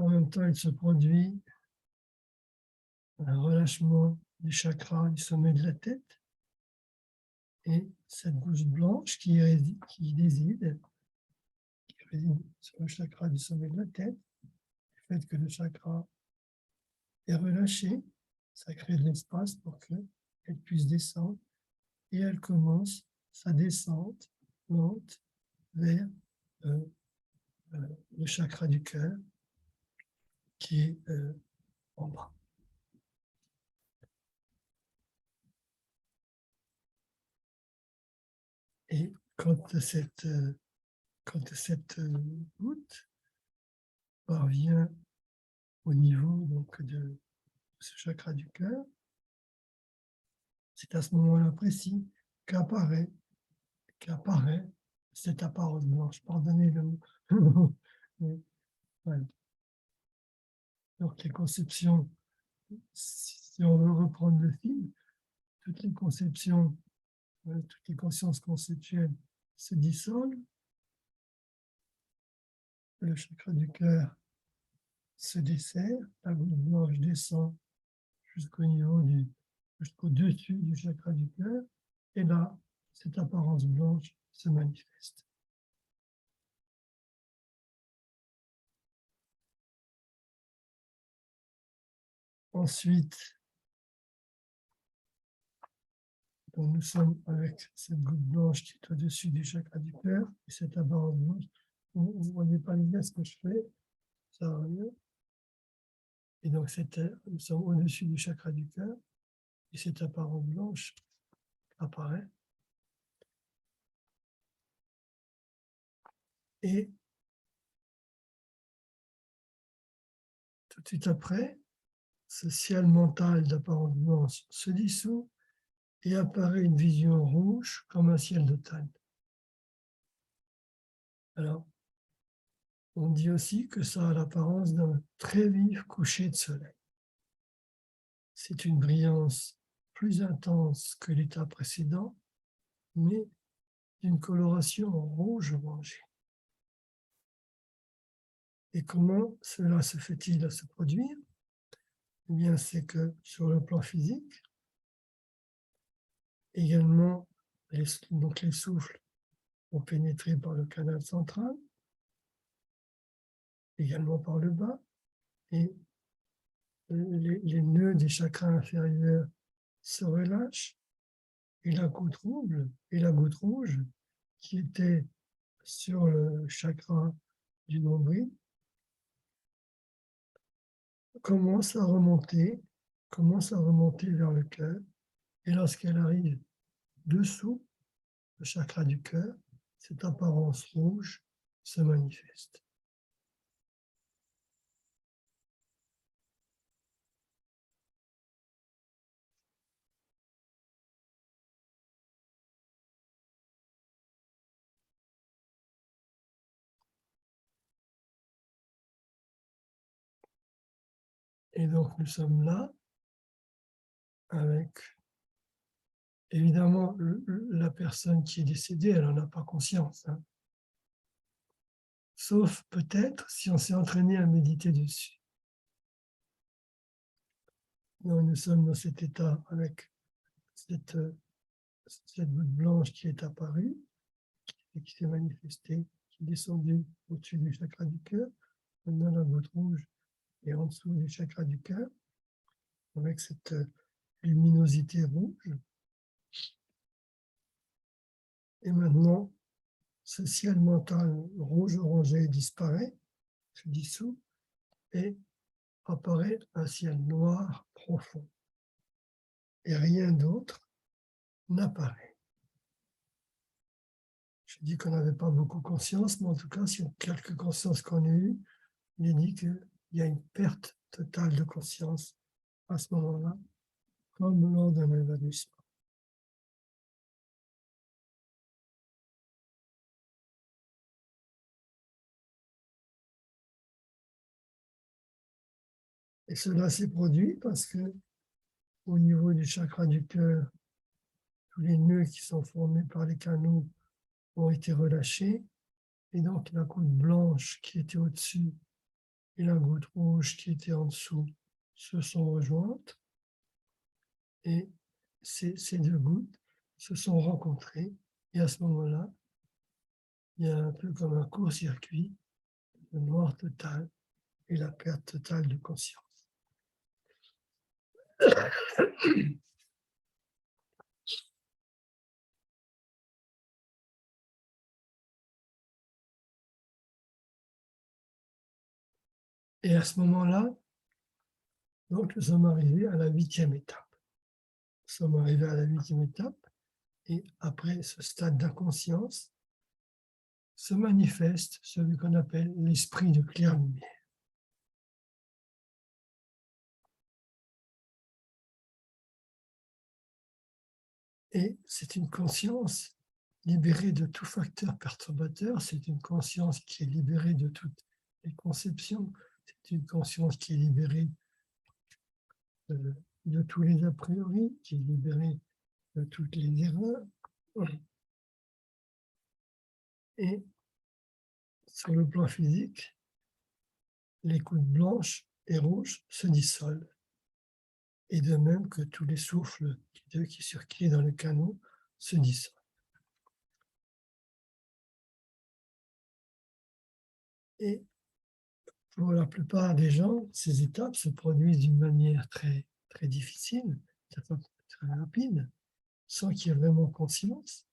même temps, il se produit un relâchement du chakra du sommet de la tête et cette goutte blanche qui réside sur le chakra du sommet de la tête, du fait que le chakra est relâché, ça crée de l'espace pour qu'elle puisse descendre et elle commence sa descente lente vers le chakra du cœur qui est en bas. Et quand cette goutte parvient au niveau donc, de ce chakra du cœur, c'est à ce moment-là précis qu'apparaît cette apparence blanche. Pardonnez le mot. Voilà. Donc les conceptions, si on veut reprendre le film, toutes les conceptions, toutes les consciences conceptuelles se dissolvent, le chakra du cœur se desserre, la goutte blanche descend jusqu'au-dessus du chakra du cœur, et là, cette apparence blanche se manifeste. Ensuite, donc nous sommes avec cette goutte blanche qui est au-dessus du chakra du cœur, et cette apparence blanche. Vous ne voyez pas bien ce que je fais, ça va rien. Et donc, nous sommes au-dessus du chakra du cœur, et cette apparence blanche apparaît. Et tout de suite après, ce ciel mental d'apparence blanche se dissout et apparaît une vision rouge comme un ciel d'automne. Alors, on dit aussi que ça a l'apparence d'un très vif coucher de soleil. C'est une brillance plus intense que l'état précédent, mais d'une coloration rouge orangée. Et comment cela se fait-il se produire? Eh bien, c'est que sur le plan physique, également, les souffles ont pénétré par le canal central, également par le bas, et les nœuds des chakras inférieurs se relâchent, et la goutte rouge qui était sur le chakra du nombril commence à remonter vers le cœur, et lorsqu'elle arrive dessous le chakra du cœur, cette apparence rouge se manifeste. Et donc nous sommes là avec, évidemment, la personne qui est décédée, elle n'en a pas conscience, hein. Sauf peut-être si on s'est entraîné à méditer dessus. Donc, nous sommes dans cet état avec cette goutte blanche qui est apparue et qui s'est manifestée, qui est descendue au-dessus du chakra du cœur. Maintenant, la goutte rouge est en dessous du chakra du cœur, avec cette luminosité rouge. Et maintenant, ce ciel mental rouge-orangé disparaît, se dissout, et apparaît un ciel noir profond. Et rien d'autre n'apparaît. Je dis qu'on n'avait pas beaucoup conscience, mais en tout cas, si on quelques consciences qu'on a eues, il est dit qu'il y a une perte totale de conscience à ce moment-là, comme lors d'un évanouissement. Et cela s'est produit parce que, au niveau du chakra du cœur, tous les nœuds qui sont formés par les canaux ont été relâchés, et donc la goutte blanche qui était au-dessus et la goutte rouge qui était en dessous se sont rejointes, et ces deux gouttes se sont rencontrées, et à ce moment-là, il y a un peu comme un court-circuit, le noir total et la perte totale de conscience. Et à ce moment-là, donc nous sommes arrivés à la 8e étape. Nous sommes arrivés à la 8e étape, et après ce stade d'inconscience, se manifeste celui qu'on appelle l'esprit de claire lumière. Et c'est une conscience libérée de tout facteur perturbateur, c'est une conscience qui est libérée de toutes les conceptions, c'est une conscience qui est libérée de tous les a priori, qui est libérée de toutes les erreurs. Et sur le plan physique, les gouttes blanches et rouges se dissolvent. Et de même que tous les souffles qui circulent dans le canot se dissolvent. Et pour la plupart des gens, ces étapes se produisent d'une manière très, très difficile, très rapide, sans qu'il y ait vraiment conscience.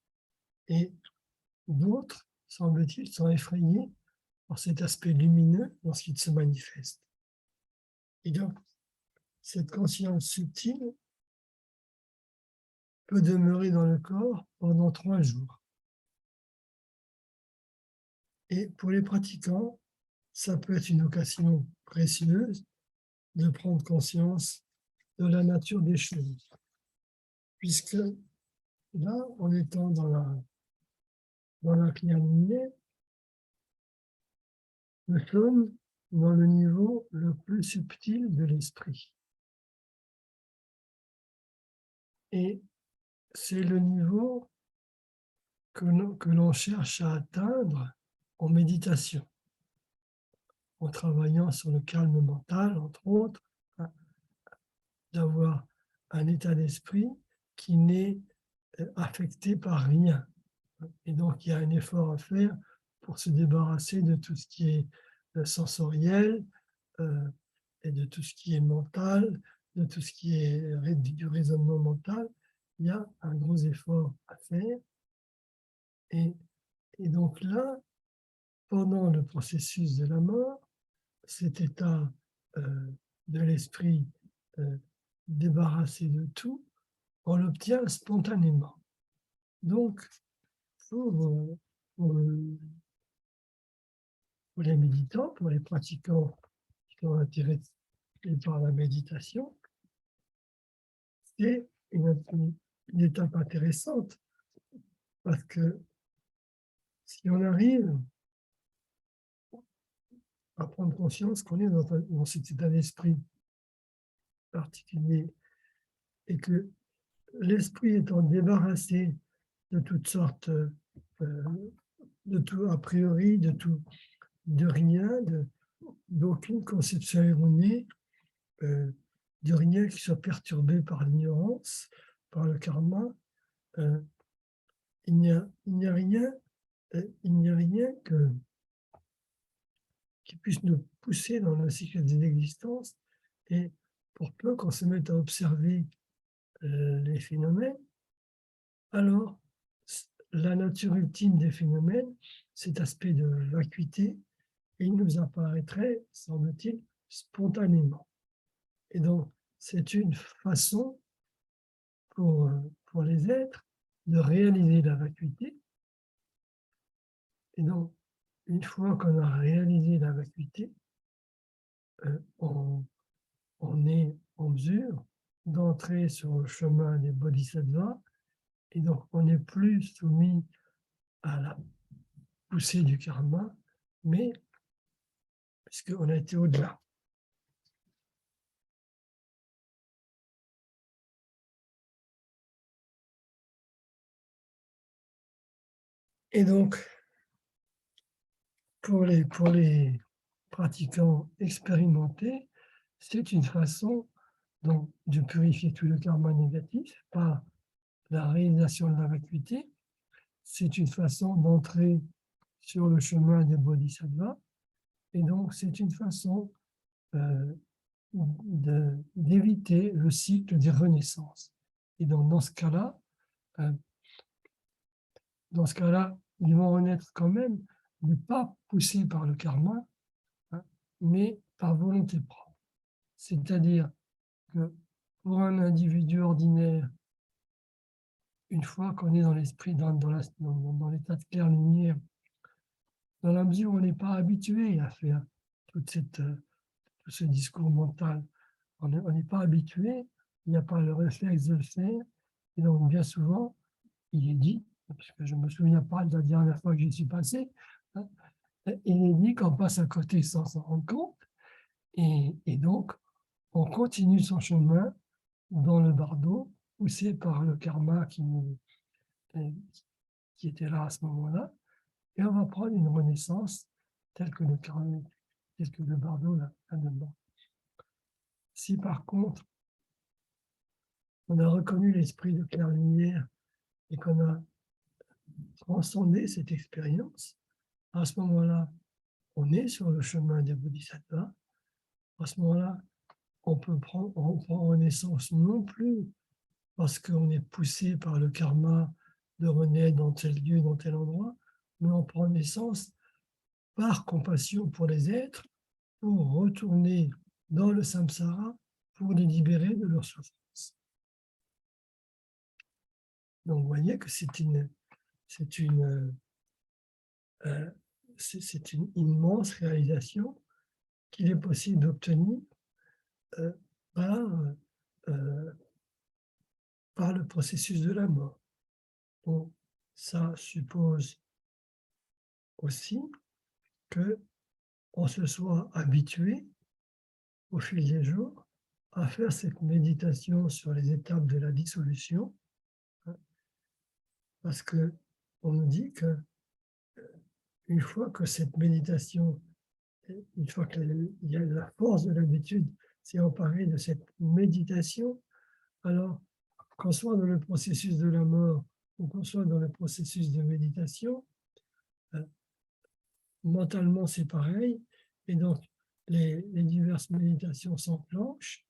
Et d'autres, semble-t-il, sont effrayés par cet aspect lumineux lorsqu'il se manifeste. Et donc, cette conscience subtile peut demeurer dans le corps pendant 3 jours. Et pour les pratiquants, ça peut être une occasion précieuse de prendre conscience de la nature des choses. Puisque là, en étant dans la claire lumière, nous sommes dans le niveau le plus subtil de l'esprit. Et c'est le niveau que l'on cherche à atteindre en méditation, en travaillant sur le calme mental, entre autres, hein, d'avoir un état d'esprit qui n'est affecté par rien. Et donc, il y a un effort à faire pour se débarrasser de tout ce qui est sensoriel et de tout ce qui est mental, de tout ce qui est du raisonnement mental, il y a un gros effort à faire. Et donc là, pendant le processus de la mort, cet état de l'esprit débarrassé de tout, on l'obtient spontanément. Donc, pour les méditants, pour les pratiquants qui sont intéressés par la méditation, c'est une étape intéressante parce que si on arrive à prendre conscience qu'on est dans cet état d'esprit particulier et que l'esprit étant débarrassé de toutes sortes de tout a priori, de rien, d'aucune conception erronée, de rien qui soit perturbé par l'ignorance, par le karma. Il n'y a rien qui puisse nous pousser dans le cycle des existences, et pour peu qu'on se mette à observer les phénomènes, alors la nature ultime des phénomènes, cet aspect de vacuité, il nous apparaîtrait, semble-t-il, spontanément. Et donc, c'est une façon pour les êtres de réaliser la vacuité. Et donc, une fois qu'on a réalisé la vacuité, on est en mesure d'entrer sur le chemin des bodhisattvas, et donc on n'est plus soumis à la poussée du karma, mais puisqu'on a été au-delà. Et donc, pour les pratiquants expérimentés, c'est une façon donc, de purifier tout le karma négatif par la réalisation de la vacuité. C'est une façon d'entrer sur le chemin des bodhisattvas, et donc c'est une façon d'éviter le cycle des renaissances. Et donc dans ce cas-là, ils vont renaître quand même, mais pas poussés par le karma, mais par volonté propre. C'est-à-dire que pour un individu ordinaire, une fois qu'on est dans l'esprit, dans l'état de claire lumière, dans la mesure où on n'est pas habitué à faire tout ce discours mental, on n'est pas habitué, il n'y a pas le réflexe de le faire, et donc bien souvent, il est dit, parce que je ne me souviens pas de la dernière fois que j'y suis passé, il est dit qu'on passe à côté sans s'en rendre compte, et donc on continue son chemin dans le bardeau, poussé par le karma qui était là à ce moment-là, et on va prendre une renaissance telle que le bardeau là dedans. Si par contre, on a reconnu l'esprit de claire lumière et qu'on a transcendé cette expérience, à ce moment-là, on est sur le chemin des bodhisattvas. À ce moment-là, on prend renaissance non plus parce qu'on est poussé par le karma de renaître dans tel lieu, dans tel endroit, mais on prend naissance par compassion pour les êtres, pour retourner dans le samsara, pour les libérer de leur souffrance. Donc, vous voyez que c'est une immense réalisation qu'il est possible d'obtenir par le processus de la mort. Donc, ça suppose aussi qu'on se soit habitué au fil des jours à faire cette méditation sur les étapes de la dissolution, parce qu'on nous dit que une fois que cette méditation, une fois qu'il y a la force de l'habitude, s'est emparée de cette méditation, alors qu'on soit dans le processus de la mort ou qu'on soit dans le processus de méditation, mentalement c'est pareil, Et donc, les diverses méditations s'enclenchent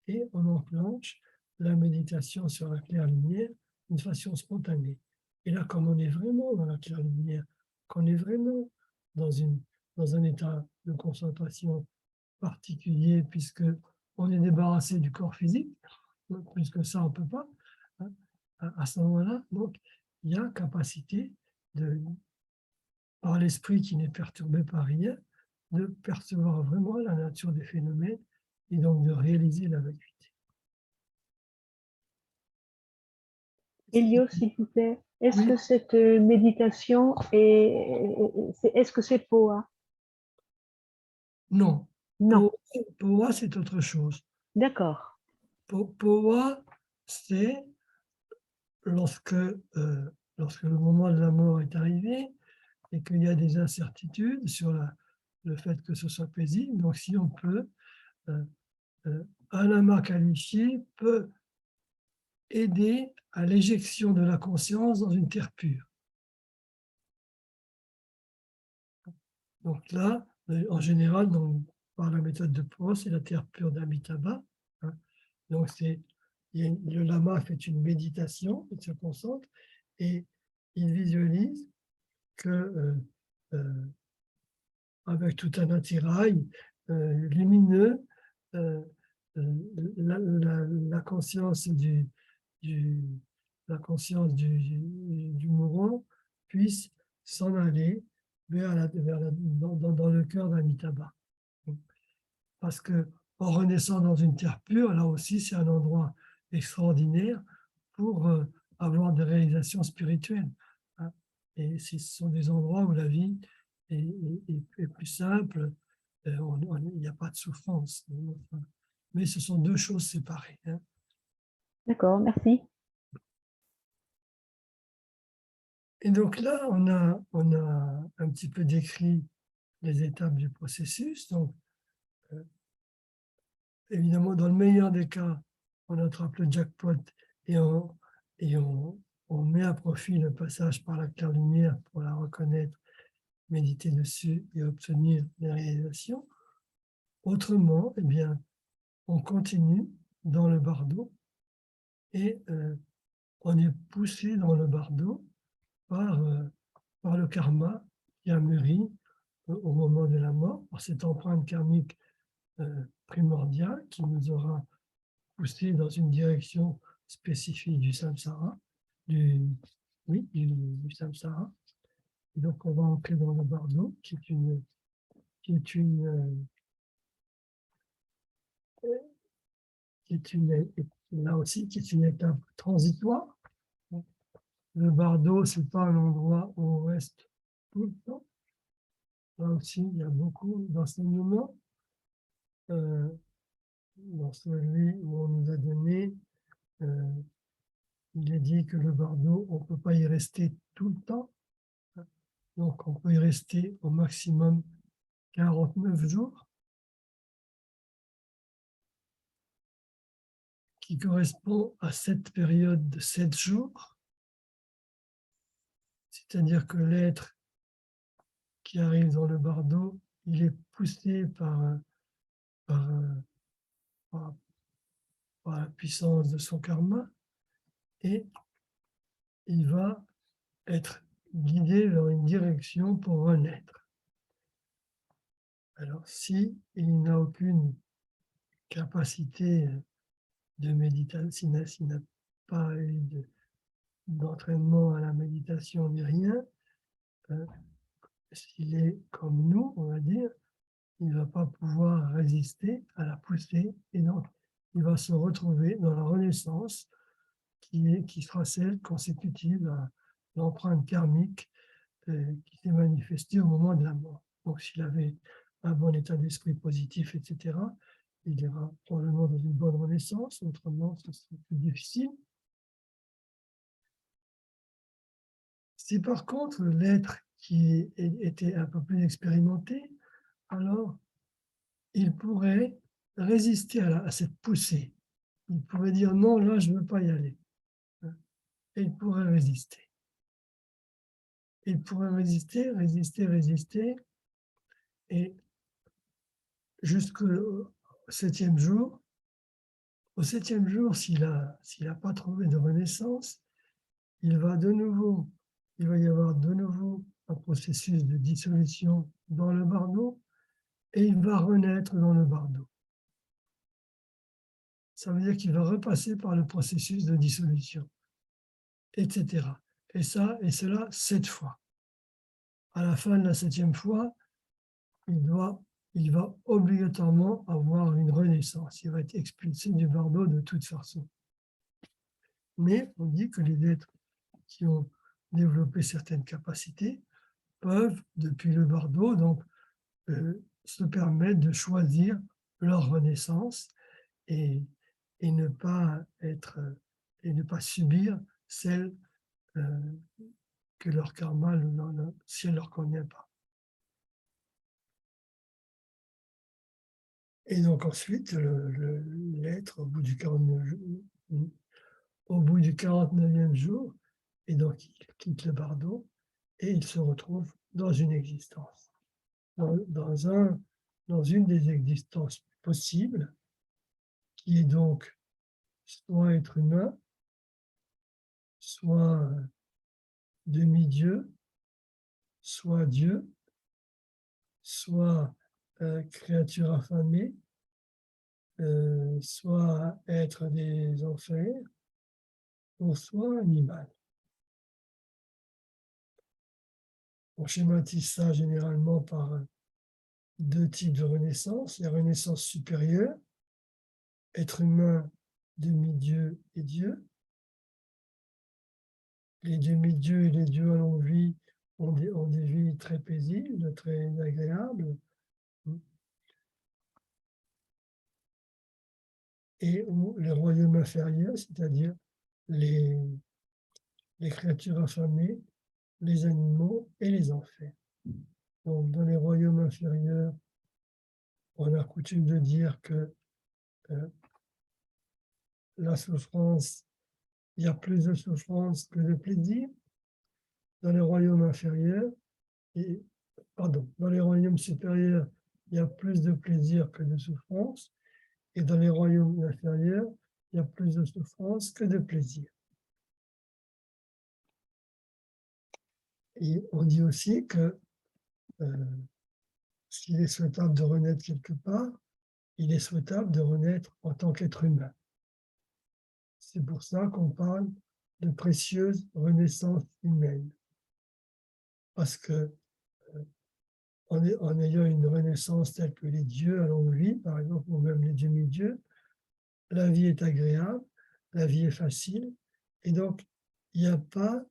et on enclenche la méditation sur la claire lumière d'une façon spontanée. Et là, comme on est vraiment dans la claire lumière, qu'on est vraiment dans, dans un état de concentration particulier, puisque on est débarrassé du corps physique, plus que ça, on ne peut pas, hein, à ce moment-là, donc, il y a capacité de, par l'esprit qui n'est perturbé par rien, de percevoir vraiment la nature des phénomènes et donc de réaliser la vacuité. Elio, s'il vous plaît, est-ce Oui, que cette méditation est-ce que c'est Poa? non. Non, Poa, c'est autre chose. d'accord. Poa, c'est lorsque, lorsque le moment de la mort est arrivé et qu'il y a des incertitudes sur le fait que ce soit paisible. Donc, si on peut, un amas qualifié peut aider à l'éjection de la conscience dans une terre pure. Donc là, en général, par la méthode de Poa, c'est la terre pure d'Amitabha. Hein. Donc, le lama fait une méditation, il se concentre et il visualise que avec tout un attirail lumineux, euh, la conscience du, la conscience du mourant puisse s'en aller dans le cœur d'Amitabha. Parce que en renaissant dans une terre pure, là aussi, c'est un endroit extraordinaire pour avoir des réalisations spirituelles. Hein. Et ce sont des endroits où la vie est plus simple, il n'y a pas de souffrance. Mais ce sont deux choses séparées. Hein. D'accord, merci. Et donc là, on a un petit peu décrit les étapes du processus. Donc, évidemment, dans le meilleur des cas, on attrape le jackpot et on met à profit le passage par la claire lumière pour la reconnaître, méditer dessus et obtenir des réalisations. Autrement, eh bien, on continue dans le bardeau et on est poussé dans le bardeau par, par le karma qui a mûri au moment de la mort, par cette empreinte karmique primordiale qui nous aura poussé dans une direction spécifique du samsara, oui, du samsara. Et donc, on va entrer dans le bardo, qui est là aussi, qui est une étape transitoire. Le bardo, ce n'est pas un endroit où on reste tout le temps. Là aussi, il y a beaucoup d'enseignements. Dans celui où on nous a donné, il est dit que le bardo, on ne peut pas y rester tout le temps. Donc, on peut y rester au maximum 49 jours, qui correspond à cette période de 7 jours. C'est-à-dire que l'être qui arrive dans le bardo, il est poussé par, par, par la puissance de son karma et il va être guidé vers une direction pour renaître. Alors, si il n'a aucune capacité de méditation, s'il n'a pas eu d'entraînement à la méditation ni rien, s'il est comme nous, on va dire, il ne va pas pouvoir résister à la poussée et donc il va se retrouver dans la renaissance qui sera celle consécutive à l'empreinte karmique qui s'est manifestée au moment de la mort. Donc s'il avait un bon état d'esprit positif, etc., il ira probablement dans une bonne renaissance, autrement ce serait plus difficile. Si par contre l'être qui était un peu plus expérimenté, alors il pourrait résister à cette poussée. Il pourrait dire non, là, je ne veux pas y aller. Et il pourrait résister. Il pourrait résister. Et jusqu'au 7e jour. Au 7e jour, s'il n'a pas trouvé de renaissance, il va y avoir de nouveau un processus de dissolution dans le bardeau et il va renaître dans le bardeau. Ça veut dire qu'il va repasser par le processus de dissolution, etc. Et cela 7 fois. À la fin de la 7e fois, il va obligatoirement avoir une renaissance. Il va être expulsé du bardeau de toute façon. Mais on dit que les êtres qui ont développé certaines capacités peuvent, depuis le bardeau, donc, se permettre de choisir leur renaissance et ne pas et ne pas subir celle que leur karma, si elle ne leur convient pas. Et donc ensuite, l'être, au bout du 49e jour, et donc il quitte le bardeau et il se retrouve dans une existence, dans une des existences possibles, qui est donc soit être humain, soit demi-dieu, soit Dieu, soit créature affamée, soit être des enfers, ou soit animal. On schématise ça généralement par 2 types de renaissance. La renaissance supérieure, être humain, demi-dieu et Dieu. Les demi-dieux et les dieux à longue vie ont des vies très paisibles, très agréables. Et les royaumes inférieurs, c'est-à-dire les créatures affamées, les animaux et les enfers. Donc, dans les royaumes inférieurs, on a coutume de dire que la souffrance, il y a plus de souffrance que de plaisir. Dans les royaumes inférieurs, dans les royaumes supérieurs, il y a plus de plaisir que de souffrance. Et dans les royaumes inférieurs, il y a plus de souffrance que de plaisir. Et on dit aussi que s'il est souhaitable de renaître quelque part, il est souhaitable de renaître en tant qu'être humain. C'est pour ça qu'on parle de précieuse renaissance humaine. Parce que en ayant une renaissance telle que les dieux à longue vie, par exemple, ou même les demi-dieux, la vie est agréable, la vie est facile, et donc il n'y a pas,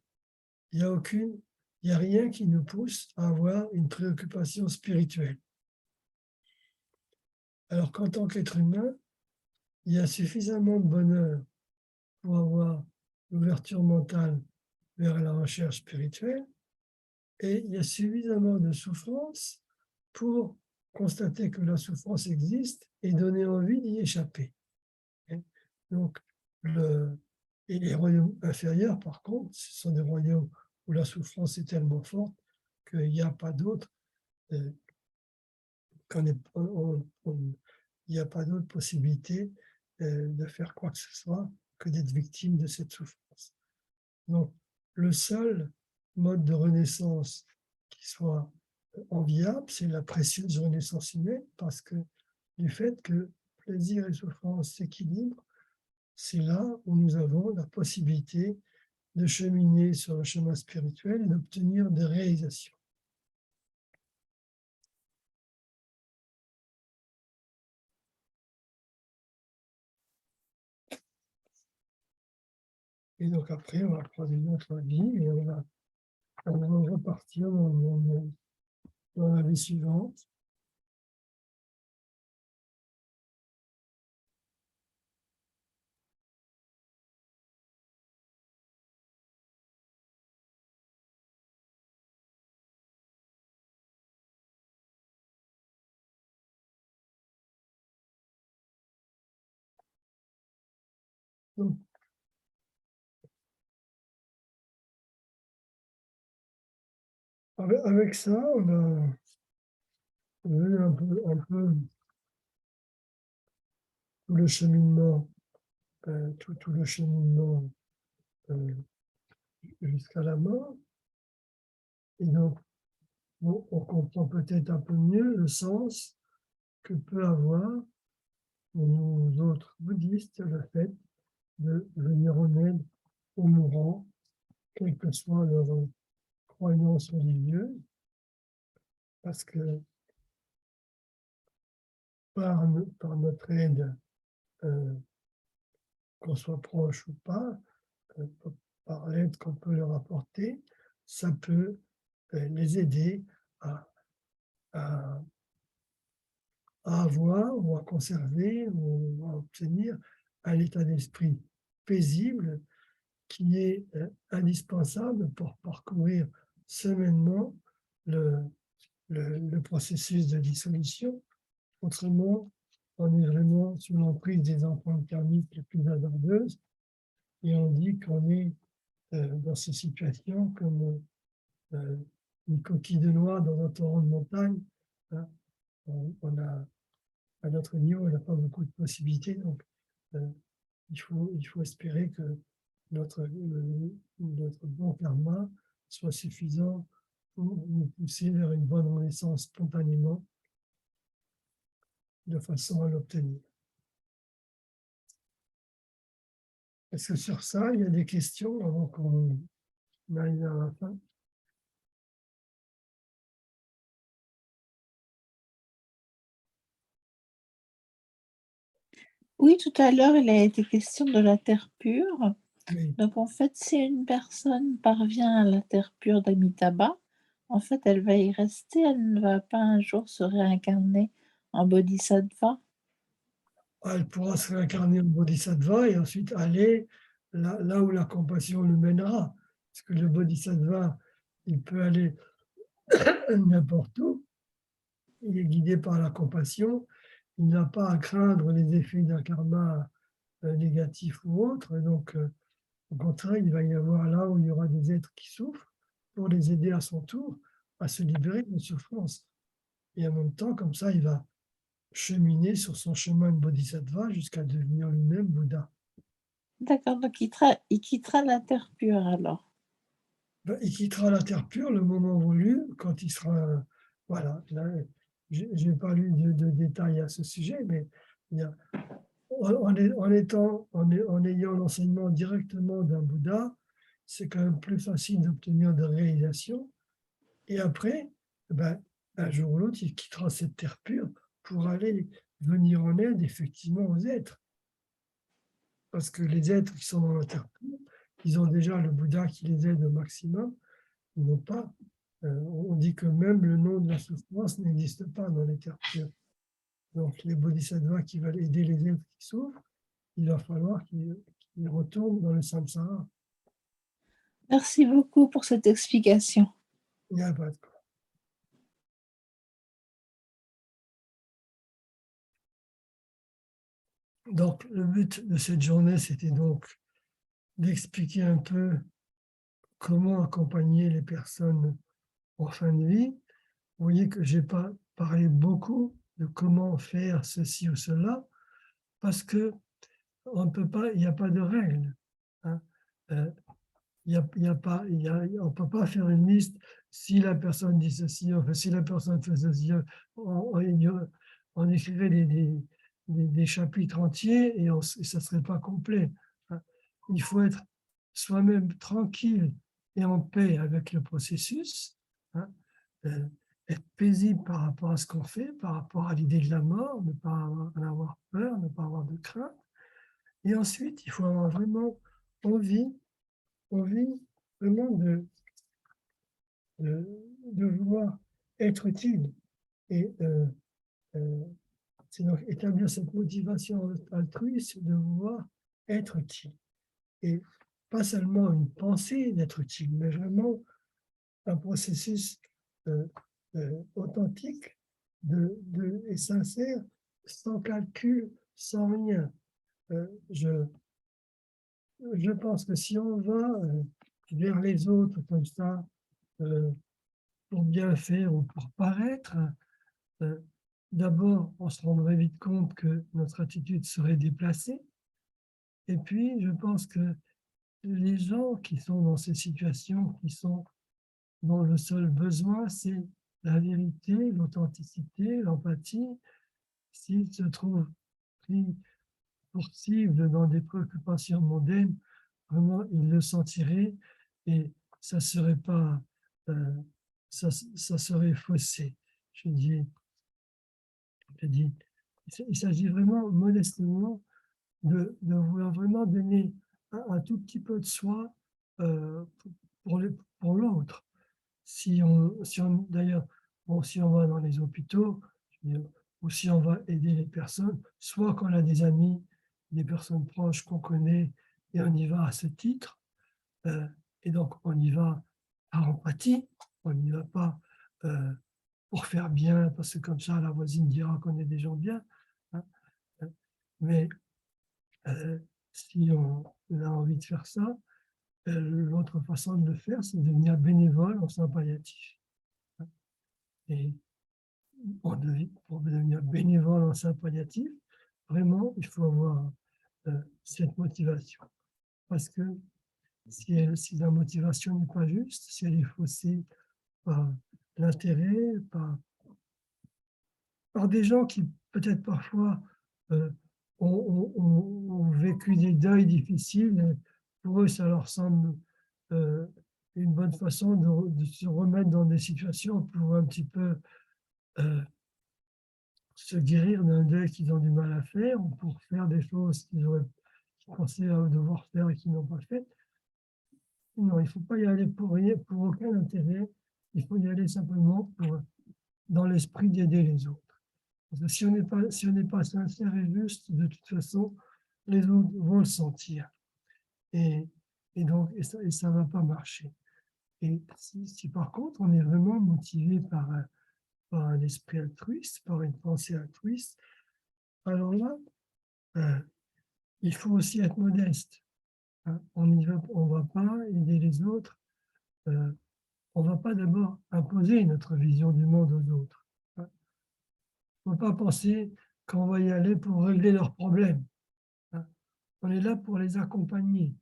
il n'y a rien qui nous pousse à avoir une préoccupation spirituelle. Alors qu'en tant qu'être humain, il y a suffisamment de bonheur pour avoir l'ouverture mentale vers la recherche spirituelle, et il y a suffisamment de souffrance pour constater que la souffrance existe et donner envie d'y échapper. Donc, et les royaumes inférieurs, par contre, ce sont des royaumes où la souffrance est tellement forte qu'il n'y a pas d'autre, il n'y a pas d'autre possibilité de faire quoi que ce soit que d'être victime de cette souffrance. Donc, le seul mode de renaissance qui soit enviable, c'est la précieuse renaissance humaine, parce que du fait que plaisir et souffrance s'équilibrent, c'est là où nous avons la possibilité de cheminer sur le chemin spirituel et d'obtenir des réalisations. Et donc après, on va prendre une autre vie et on va repartir dans la vie suivante. Donc, avec ça, on a vu un peu tout le cheminement, tout le cheminement jusqu'à la mort. Et donc, on comprend peut-être un peu mieux le sens que peut avoir pour nous autres bouddhistes le fait de venir en aide aux mourants, quelle que soit leur croyance religieuse, parce que par notre aide, qu'on soit proche ou pas, euh, par l'aide qu'on peut leur apporter, ça peut les aider à, à, à avoir ou à conserver ou à obtenir un état d'esprit paisible qui est indispensable pour parcourir sereinement le, le processus de dissolution. Autrement, on est vraiment sous l'emprise des empreintes karmiques les plus hasardeuses et on dit qu'on est dans ces situations comme une coquille de noix dans un torrent de montagne. Hein. On a, à notre niveau, on n'a pas beaucoup de possibilités, donc euh, il faut espérer que notre bon karma soit suffisant pour nous pousser vers une bonne renaissance spontanément, de façon à l'obtenir. Est-ce que sur ça, il y a des questions avant qu'on arrive à la fin? Oui, tout à l'heure, il a été question de la terre pure. Oui. Donc, en fait, si une personne parvient à la terre pure d'Amitabha, en fait, elle va y rester, elle ne va pas un jour se réincarner en bodhisattva. Elle pourra se réincarner en bodhisattva et ensuite aller là où la compassion le mènera. Parce que le bodhisattva, il peut aller n'importe où. Il est guidé par la compassion. Il n'a pas à craindre les effets d'un karma négatif ou autre. Et donc, au contraire, il va y avoir là où il y aura des êtres qui souffrent pour les aider à son tour à se libérer de la souffrance. Et en même temps, comme ça, il va cheminer sur son chemin de bodhisattva jusqu'à devenir lui-même Bouddha. D'accord, donc il quittera la terre pure alors. Ben, il quittera la terre pure le moment voulu, quand il sera... Voilà, je n'ai pas lu de détails à ce sujet, mais il y a, en ayant l'enseignement directement d'un Bouddha, c'est quand même plus facile d'obtenir des réalisations. Et après, ben, un jour ou l'autre, il quittera cette terre pure pour aller venir en aide effectivement aux êtres. Parce que les êtres qui sont dans la terre pure, ils ont déjà le Bouddha qui les aide au maximum. Ils n'ont pas. On dit que même le nom de la souffrance n'existe pas dans les terres pures. Donc, les bodhisattvas qui veulent aider les êtres qui souffrent, il va falloir qu'ils retournent dans le samsara. Merci beaucoup pour cette explication. Il n'y a pas de quoi. Donc, le but de cette journée, c'était donc d'expliquer un peu comment accompagner les personnes en fin de vie. Vous voyez que je n'ai pas parlé beaucoup de comment faire ceci ou cela, parce que on ne peut pas, il n'y a pas de règle. Hein. On ne peut pas faire une liste si la personne dit ceci, enfin, si la personne fait ceci, on écrirait des chapitres entiers et ça ne serait pas complet. Hein. Il faut être soi-même tranquille et en paix avec le processus, hein, être paisible par rapport à ce qu'on fait, par rapport à l'idée de la mort, ne pas en avoir peur, ne pas avoir de crainte. Et ensuite, il faut avoir vraiment envie vraiment de vouloir être utile. Et c'est donc établir cette motivation altruiste de vouloir être utile. Et pas seulement une pensée d'être utile, mais vraiment un processus authentique et sincère, sans calcul, sans rien. Je pense que si on va vers les autres comme ça, pour bien faire ou pour paraître, il d'abord, on se rendrait vite compte que notre attitude serait déplacée. Et puis, je pense que les gens qui sont dans ces situations, dont le seul besoin, c'est la vérité, l'authenticité, l'empathie, s'ils se trouvent pris pour cible dans des préoccupations mondaines, vraiment, ils le sentiraient et ça serait pas, euh, ça serait faussé. Je dis, je dis, il s'agit vraiment modestement de vouloir vraiment donner un tout petit peu de soi pour, pour l'autre. D'ailleurs, bon, si on va dans les hôpitaux, je veux dire, ou si on va aider les personnes, soit qu'on a des amis, des personnes proches qu'on connaît, et on y va à ce titre, euh, et donc on y va par empathie, on n'y va pas euh, pour faire bien, parce que comme ça la voisine dira qu'on est des gens bien, hein, hein. Mais si on a envie de faire ça, l'autre façon de le faire, c'est de devenir bénévole en soins palliatifs. Et pour devenir bénévole en soins palliatifs, vraiment, il faut avoir cette motivation. Parce que si la motivation n'est pas juste, si elle est faussée par l'intérêt, par des gens qui peut-être parfois euh, ont vécu des deuils difficiles, pour eux, ça leur semble euh, une bonne façon de se remettre dans des situations pour un petit peu euh, se guérir d'un deuil qu'ils ont du mal à faire, ou pour faire des choses qu'ils pensaient devoir faire et qu'ils n'ont pas fait. Non, il ne faut pas y aller pour rien, pour aucun intérêt. Il faut y aller simplement dans l'esprit d'aider les autres. Parce que si on n'est pas sincère et juste, de toute façon, les autres vont le sentir. Et, donc, ça va pas marcher. Et si par contre, on est vraiment motivé par un esprit altruiste, par une pensée altruiste, alors là, euh, il faut aussi être modeste, hein. On va pas aider les autres. On ne va pas d'abord imposer notre vision du monde aux autres, hein. Il ne faut pas penser qu'on va y aller pour régler leurs problèmes, hein. On est là pour les accompagner.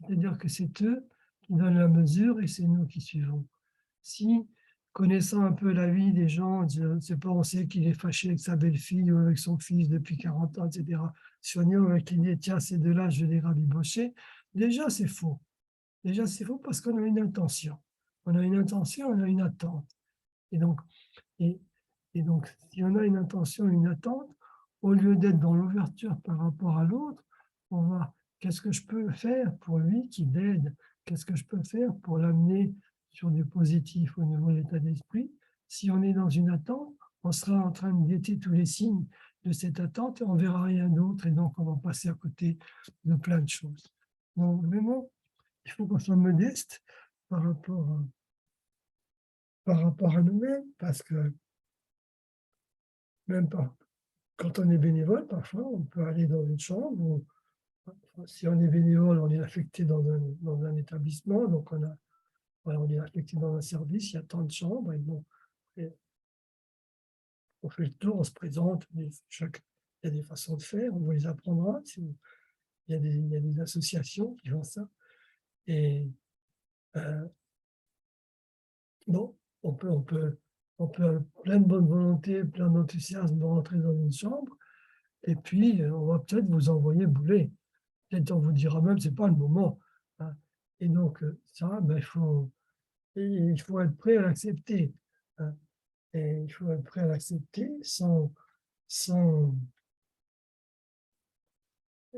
C'est-à-dire que c'est eux qui donnent la mesure et c'est nous qui suivons. Si, connaissant un peu la vie des gens, c'est pas on sait qu'il est fâché avec sa belle-fille ou avec son fils depuis 40 ans, etc. Si on est avec l'idée, tiens, ces deux-là, je vais les rabibocher, déjà c'est faux. Déjà c'est faux parce qu'on a une intention. On a une intention, on a une attente. Et donc, et, et donc, si on a une intention, une attente, au lieu d'être dans l'ouverture par rapport à l'autre, on va, qu'est-ce que je peux faire pour lui qui m'aide? Qu'est-ce que je peux faire pour l'amener sur du positif au niveau de l'état d'esprit? Si on est dans une attente, on sera en train de guetter tous les signes de cette attente et on ne verra rien d'autre et donc on va passer à côté de plein de choses. Donc vraiment, il faut qu'on soit modeste par rapport à nous-mêmes parce que même pas. Quand on est bénévole, parfois, on peut aller dans une chambre où, si on est bénévole, on est affecté dans un établissement, donc voilà, on est affecté dans un service, il y a tant de chambres, et bon, et on fait le tour, on se présente, il y a des façons de faire, on vous les apprendra, il y a des associations qui font ça, et euh, bon, on peut, avec plein de bonne volonté, plein d'enthousiasme, rentrer dans une chambre, et puis on va peut-être vous envoyer bouler. Peut-être on vous dira même, c'est pas le moment, hein. Et donc, ça, ben, il faut être prêt à l'accepter, hein. Et il faut être prêt à l'accepter sans...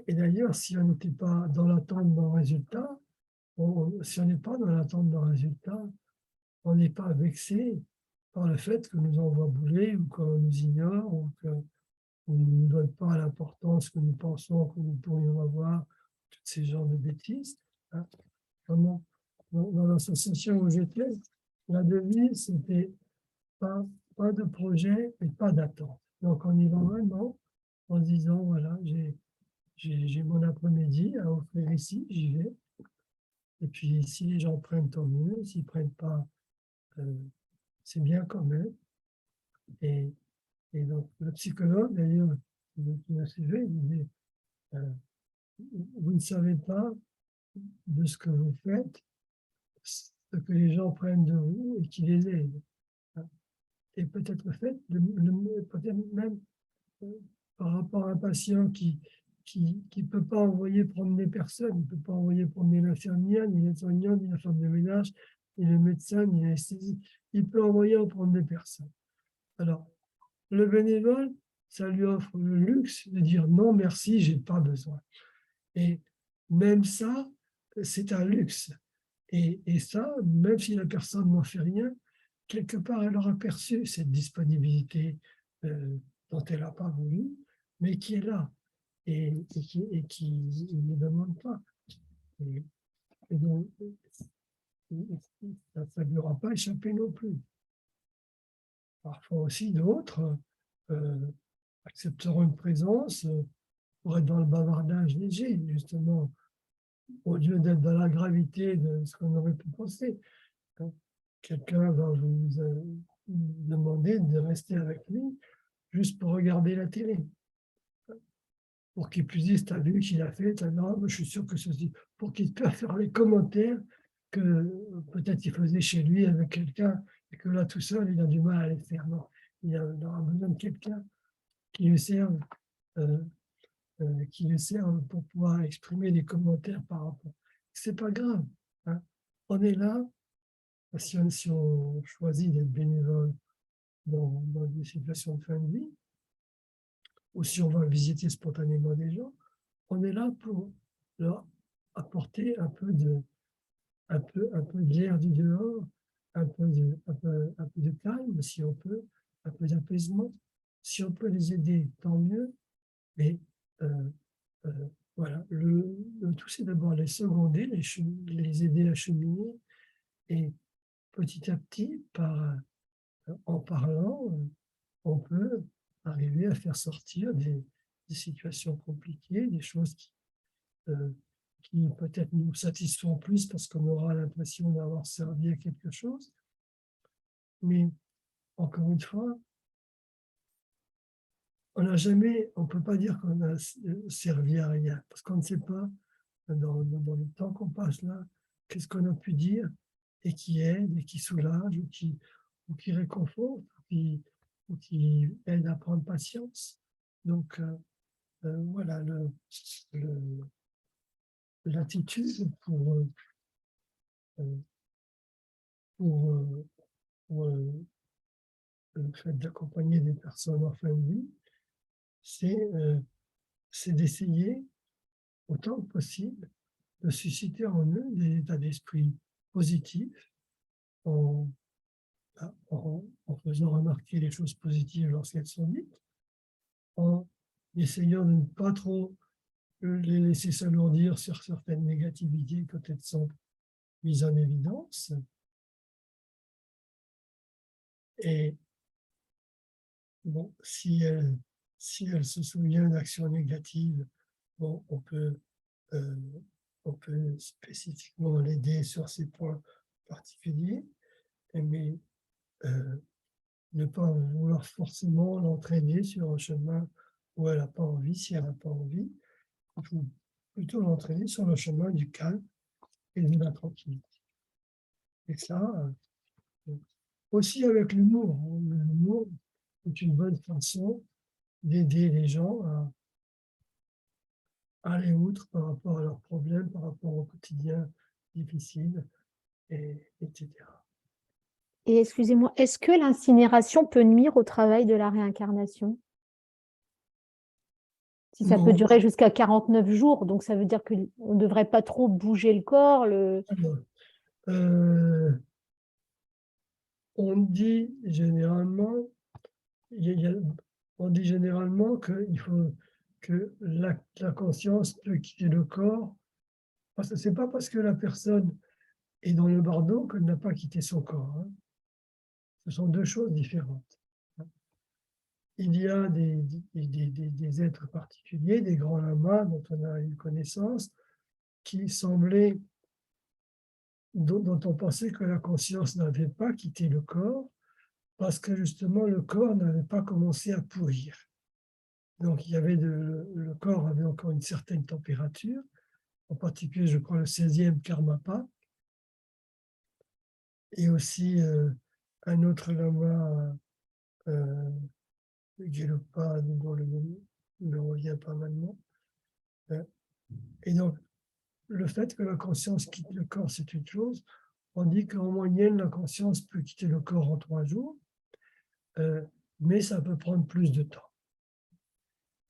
Et d'ailleurs, si on n'était pas dans l'attente d'un résultat, si on n'est pas dans l'attente d'un résultat, on n'est pas vexé par le fait que nous envoie bouler ou qu'on nous ignore ou qu'on ne nous donne pas l'importance que nous pensons que nous pourrions avoir, tous ces genres de bêtises, hein. Vraiment, dans l'association où j'étais, la devise, c'était pas de projet et pas d'attente. Donc, on y va vraiment en se disant, voilà, j'ai mon après-midi à offrir ici, j'y vais. Et puis, si les gens prennent, tant mieux. S'ils ne prennent pas, c'est bien quand même. Et Et donc, le psychologue, d'ailleurs, qui m'a suivi, il disait, vous ne savez pas de ce que vous faites, ce que les gens prennent de vous et qui les aident. Et peut-être le fait, peut-être même par rapport à un patient qui peut pas envoyer promener personne, il peut pas envoyer promener l'infirmière, ni l'aide-soignante, ni la femme de ménage, ni le médecin, ni l'anesthésiste. Il peut envoyer en promener personne. Alors, le bénévole, ça lui offre le luxe de dire non, merci, j'ai pas besoin. Et même ça, c'est un luxe. Et ça, même si la personne n'en fait rien, quelque part, elle aura perçu cette disponibilité dont elle n'a pas voulu, mais qui est là et qui ne demande pas. Et donc, ça ne lui aura pas échappé non plus. Parfois aussi, d'autres accepteront une présence pour être dans le bavardage léger, justement, au lieu d'être dans la gravité de ce qu'on aurait pu penser. Quelqu'un va vous demander de rester avec lui juste pour regarder la télé. Pour qu'il puisse dire, t'as vu qu'il a fait, non, je suis sûr que ceci, pour qu'il puisse faire les commentaires que peut-être il faisait chez lui avec quelqu'un et que là, tout seul, il a du mal à les faire. Non, il aura besoin de quelqu'un qui lui serve, pour pouvoir exprimer des commentaires par rapport. C'est pas grave. Hein. On est là, si on choisit d'être bénévole dans des situations de fin de vie, ou si on va visiter spontanément des gens, on est là pour leur apporter un peu de l'air du dehors, un peu de calme, si on peut, un peu d'apaisement. Si on peut les aider, tant mieux. Mais voilà, le tout, c'est d'abord les seconder, les aider à cheminer. Et petit à petit, en parlant, on peut arriver à faire sortir des situations compliquées, des choses qui peut-être nous satisfont plus parce qu'on aura l'impression d'avoir servi à quelque chose. Mais encore une fois, on ne peut pas dire qu'on a servi à rien parce qu'on ne sait pas dans le temps qu'on passe là, qu'est-ce qu'on a pu dire et qui aide et qui soulage ou qui réconforte ou qui aide à prendre patience. Donc, voilà l'attitude euh, pour, pour, le fait d'accompagner des personnes en fin de vie, c'est d'essayer autant que possible de susciter en eux des états d'esprit positifs en, en faisant remarquer les choses positives lorsqu'elles sont dites, en essayant de ne pas trop les laisser s'alourdir sur certaines négativités quand elles sont mises en évidence. Et bon, si elle se souvient d'actions négatives, bon, euh, on peut spécifiquement l'aider sur ces points particuliers, mais ne pas vouloir forcément l'entraîner sur un chemin où elle n'a pas envie, si elle n'a pas envie. Il faut plutôt l'entraîner sur le chemin du calme et de la tranquillité. Et ça, aussi avec l'humour. L'humour est une bonne façon d'aider les gens à aller outre par rapport à leurs problèmes, par rapport au quotidien difficile, etc. Et excusez-moi, est-ce que l'incinération peut nuire au travail de la réincarnation? Si ça peut Bon, durer jusqu'à 49 jours, donc ça veut dire qu'on ne devrait pas trop bouger le corps. alors, on dit généralement, on dit généralement qu'il faut que la conscience peut quitter le corps, parce que ce n'est pas parce que la personne est dans le bardeau qu'elle n'a pas quitté son corps. Hein. Ce sont deux choses différentes. Il y a des êtres particuliers, des grands lamas dont on a eu connaissance, qui semblaient, dont on pensait que la conscience n'avait pas quitté le corps, parce que justement le corps n'avait pas commencé à pourrir. Donc il y avait le corps avait encore une certaine température, en particulier je crois le 16e Karmapa, et aussi un autre lama, Gelugpa, dont le nom ne me revient pas maintenant. Et donc le fait que la conscience quitte le corps, c'est une chose. On dit qu'en moyenne, la conscience peut quitter le corps en 3 jours, mais ça peut prendre plus de temps.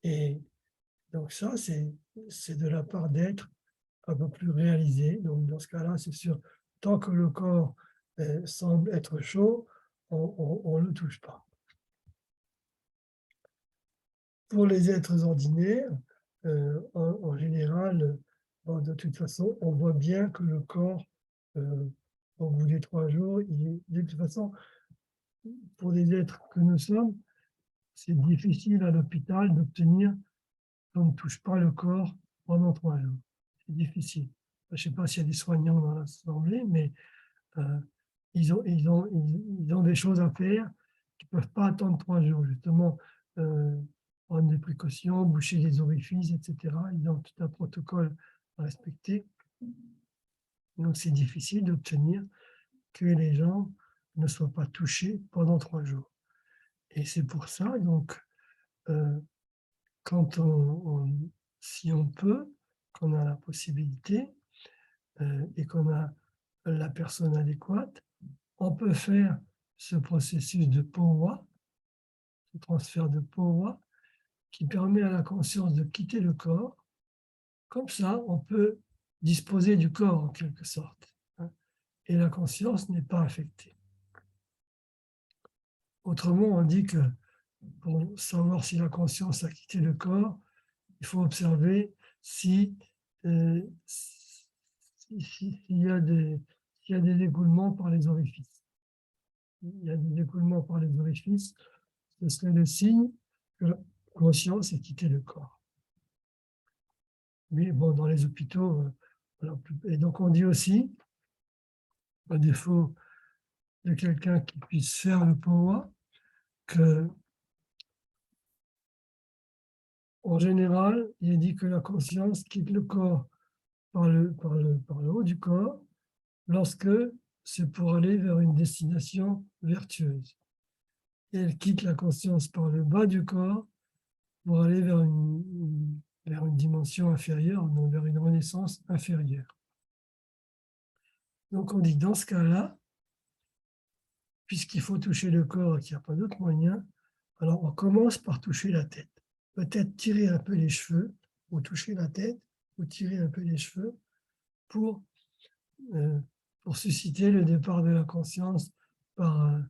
Et donc ça, c'est de la part d'êtres un peu plus réalisés. Donc dans ce cas-là, c'est sûr, tant que le corps semble être chaud, on ne le touche pas. Pour les êtres ordinaires, en général, bon, de toute façon, on voit bien que le corps, au bout des 3 jours, de toute façon, pour les êtres que nous sommes, c'est difficile à l'hôpital d'obtenir qu'on ne touche pas le corps pendant 3 jours. C'est difficile. Je ne sais pas s'il y a des soignants dans l'assemblée, mais ils ont des choses à faire qui ne peuvent pas attendre 3 jours. Justement, prendre des précautions, boucher les orifices, etc. Ils ont tout un protocole à respecter. Donc, c'est difficile d'obtenir que les gens ne soient pas touchés pendant 3 jours. Et c'est pour ça, donc, quand si on peut, qu'on a la possibilité et qu'on a la personne adéquate, on peut faire ce processus de powa, ce transfert de powa, qui permet à la conscience de quitter le corps. Comme ça, on peut disposer du corps en quelque sorte, hein, et la conscience n'est pas affectée. Autrement, on dit que pour savoir si la conscience a quitté le corps, il faut observer s'il y a des écoulements par les orifices. Il y a des écoulements par les orifices, ce serait le signe que la conscience a quitté le corps. Mais bon, dans les hôpitaux, et donc on dit aussi, à défaut de quelqu'un qui puisse faire le powa, que en général, il est dit que la conscience quitte le corps par le haut du corps lorsque c'est pour aller vers une destination vertueuse. Et elle quitte la conscience par le bas du corps pour aller vers une dimension inférieure, donc vers une renaissance inférieure. Donc on dit que dans ce cas-là, puisqu'il faut toucher le corps et qu'il n'y a pas d'autre moyen, alors on commence par toucher la tête. Peut-être tirer un peu les cheveux, ou toucher la tête, ou tirer un peu les cheveux pour susciter le départ de la conscience par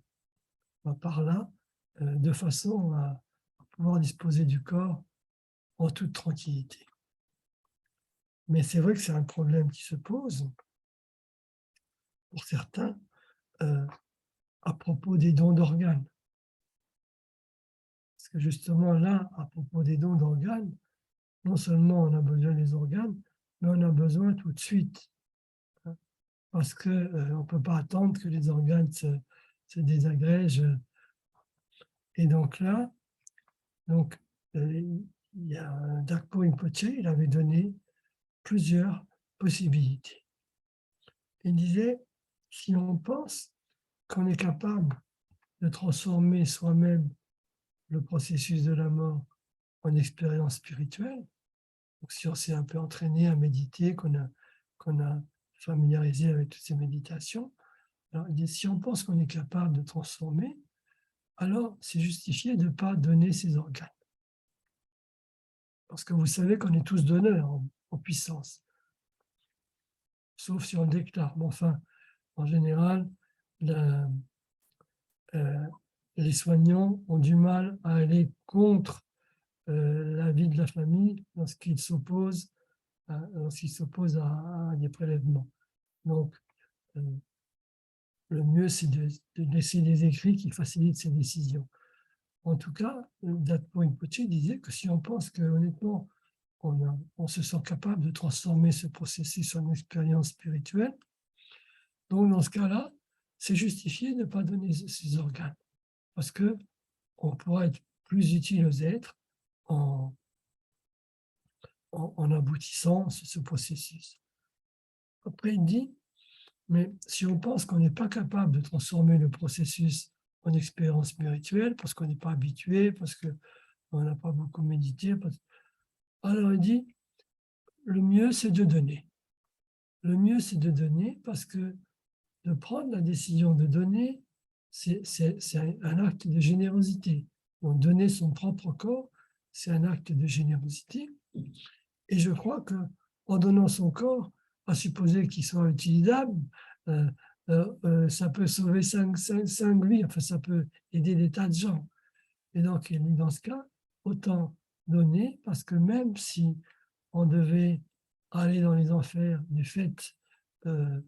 là, de façon à pouvoir disposer du corps en toute tranquillité. Mais c'est vrai que c'est un problème qui se pose pour certains à propos des dons d'organes. Parce que justement là, à propos des dons d'organes, non seulement on a besoin des organes, mais on a besoin tout de suite. Hein, parce qu'on ne peut pas attendre que les organes se désagrègent. Et donc là, il y a Dakpo Rinpoche, il avait donné plusieurs possibilités. Il disait, si on pense qu'on est capable de transformer soi-même le processus de la mort en expérience spirituelle, donc si on s'est un peu entraîné à méditer, qu'on a familiarisé avec toutes ces méditations, alors il dit, si on pense qu'on est capable de transformer, alors c'est justifié de ne pas donner ses organes. Parce que vous savez qu'on est tous donneurs en puissance, sauf si on le déclare. Mais enfin, en général, les soignants ont du mal à aller contre la vie de la famille lorsqu'ils s'opposent à des prélèvements. Donc, le mieux, c'est de laisser des écrits qui facilitent ces décisions. En tout cas, Dakpo Rinpoche disait que si on pense que honnêtement, on se sent capable de transformer ce processus en expérience spirituelle, donc dans ce cas-là, c'est justifié de ne pas donner ses organes. parce qu'on pourra être plus utile aux êtres en aboutissant ce processus. Après, il dit, mais si on pense qu'on n'est pas capable de transformer le processus en expérience spirituelle, parce qu'on n'est pas habitué, parce qu'on n'a pas beaucoup médité, alors il dit, le mieux c'est de donner. Le mieux c'est de donner parce que de prendre la décision de donner, c'est un acte de générosité. Donc donner son propre corps, c'est un acte de générosité. Et je crois qu'en donnant son corps, à supposer qu'il soit utilisable, ça peut sauver 5 vies, enfin ça peut aider des tas de gens. Et donc, dans ce cas, autant donner, parce que même si on devait aller dans les enfers du fait de,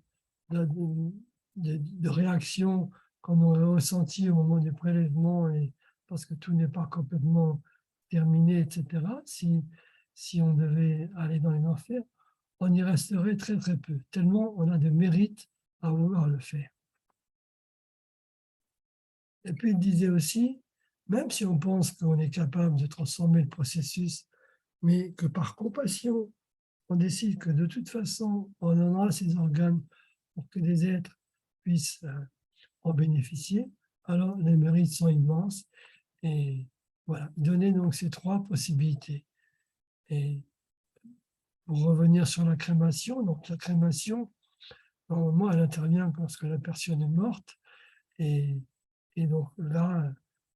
réactions qu'on aurait ressenties au moment du prélèvement, et parce que tout n'est pas complètement terminé, etc., si on devait aller dans les enfers, on y resterait très très peu, tellement on a de mérite à vouloir le faire. Et puis il disait aussi, même si on pense qu'on est capable de transformer le processus, mais que par compassion, on décide que de toute façon, on donnera ces organes pour que des êtres puissent en bénéficier, alors les mérites sont immenses. Et voilà, donner donc ces 3 possibilités. Et pour revenir sur la crémation, donc la crémation, normalement, elle intervient lorsque la personne est morte. Et donc là,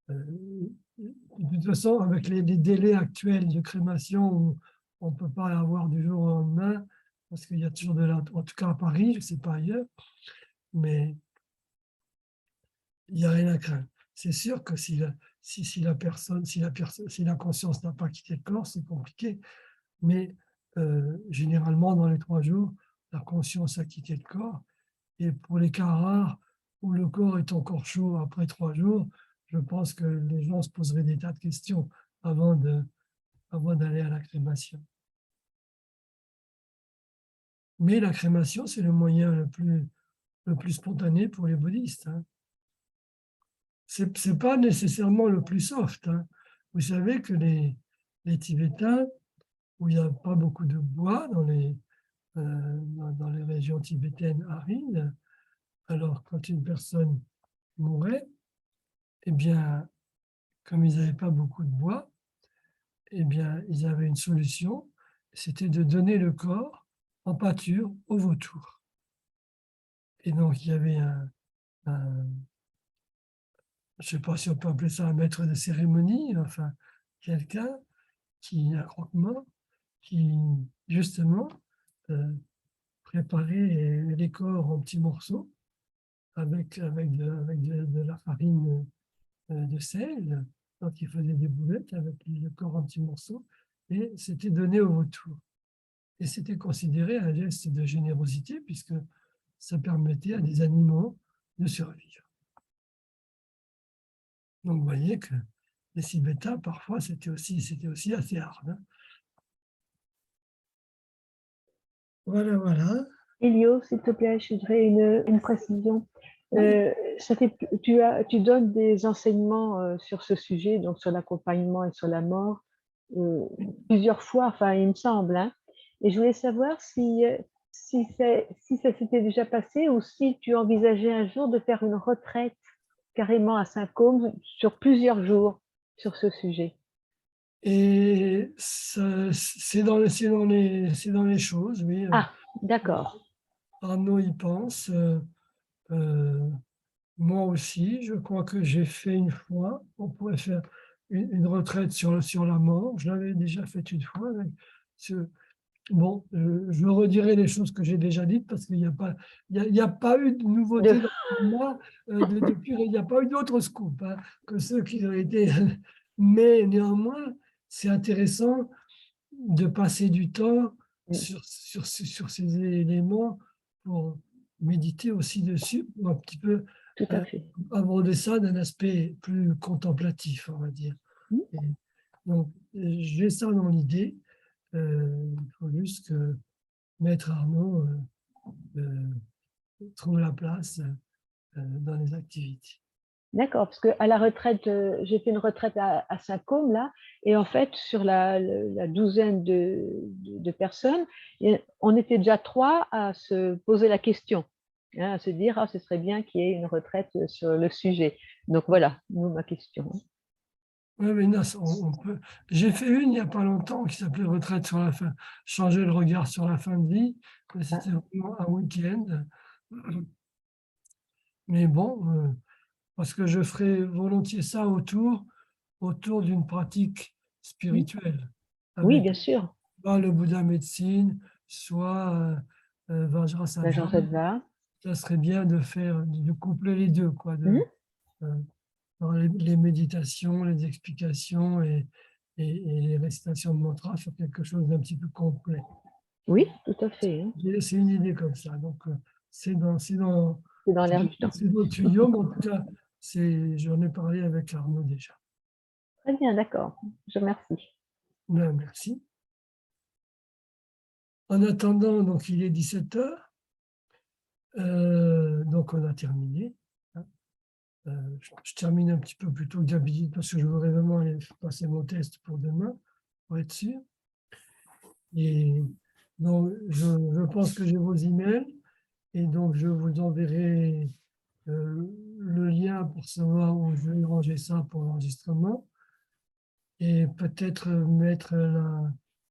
de toute façon, avec les délais actuels de crémation, où on ne peut pas avoir du jour au lendemain, parce qu'il y a toujours en tout cas à Paris, je ne sais pas ailleurs, mais il n'y a rien à craindre. C'est sûr que si la conscience n'a pas quitté le corps, c'est compliqué, mais généralement, dans les 3 jours, la conscience a quitté le corps, et pour les cas rares où le corps est encore chaud après 3 jours, je pense que les gens se poseraient des tas de questions avant d'aller à la crémation. Mais la crémation, c'est le moyen le plus spontané pour les bouddhistes. Hein. C'est pas nécessairement le plus soft. Hein. Vous savez que les Tibétains, où il n'y a pas beaucoup de bois dans les régions tibétaines arides, alors quand une personne mourait, eh bien, comme ils n'avaient pas beaucoup de bois, eh bien, ils avaient une solution, c'était de donner le corps en pâture aux vautours. Et donc, il y avait je ne sais pas si on peut appeler ça un maître de cérémonie, enfin, quelqu'un un croque-mort, qui, justement, préparait les corps en petits morceaux avec de la farine de sel. Donc, il faisait des boulettes avec le corps en petits morceaux et c'était donné au vautour. Et c'était considéré un geste de générosité puisque ça permettait à des animaux de survivre. Donc, vous voyez que les Tibétains, parfois, c'était aussi assez hard. Hein. Voilà, voilà. Elio, s'il te plaît, je voudrais une précision. Oui. Tu donnes des enseignements sur ce sujet, donc sur l'accompagnement et sur la mort, plusieurs fois, enfin, il me semble. Hein. Et je voulais savoir si ça s'était déjà passé ou si tu envisageais un jour de faire une retraite carrément à Saint-Côme sur plusieurs jours sur ce sujet. Et c'est dans les choses, oui. Ah, d'accord. Arnaud y pense. Moi aussi, je crois que j'ai fait une fois. On pourrait faire une retraite sur la mort. Je l'avais déjà fait une fois. Bon, je redirai les choses que j'ai déjà dites parce qu'il n'y a pas eu de nouveauté dans moi depuis. Il n'y a pas eu d'autres scoops hein, que ceux qui ont été. Mais néanmoins, c'est intéressant de passer du temps sur ces éléments pour méditer aussi dessus, pour un petit peu Tout à fait. aborder ça d'un aspect plus contemplatif, on va dire. Et donc, j'ai ça dans l'idée. Il faut juste que Maître Arnaud trouve la place dans les activités. D'accord, parce qu'à la retraite, j'ai fait une retraite à Saint-Côme, là, et en fait, sur la douzaine de personnes, on était déjà 3 à se poser la question, hein, à se dire, ah, ce serait bien qu'il y ait une retraite sur le sujet. Donc voilà, nous, ma question. Oui, mais non, on peut. J'ai fait une il n'y a pas longtemps qui s'appelait Retraite sur la fin, changer le regard sur la fin de vie. Mais c'était vraiment un week-end. Mais bon, parce que je ferai volontiers ça autour d'une pratique spirituelle, Oui, avec bien sûr, soit le Bouddha médecine, soit l'agence Vajrasattva. va. Ça serait bien de coupler les deux, quoi, euh, dans les méditations, les explications et les récitations de mantras sur quelque chose d'un petit peu complet. Oui, tout à fait, hein. C'est une idée comme ça. Donc, c'est dans, c'est dans, C'est dans je l'air vais du temps. c'est dans le tuyau, mais en tout cas, j'en ai parlé avec Arnaud déjà. Très bien, d'accord. Je remercie. Ben, merci. En attendant, donc il est 17 heures, donc on a terminé. Hein. Je termine un petit peu plus tôt que d'habitude parce que je voudrais vraiment aller passer mon test pour demain, pour être sûr. Et donc, je pense que j'ai vos emails et donc je vous enverrai le lien pour savoir où je vais ranger ça pour l'enregistrement et peut-être mettre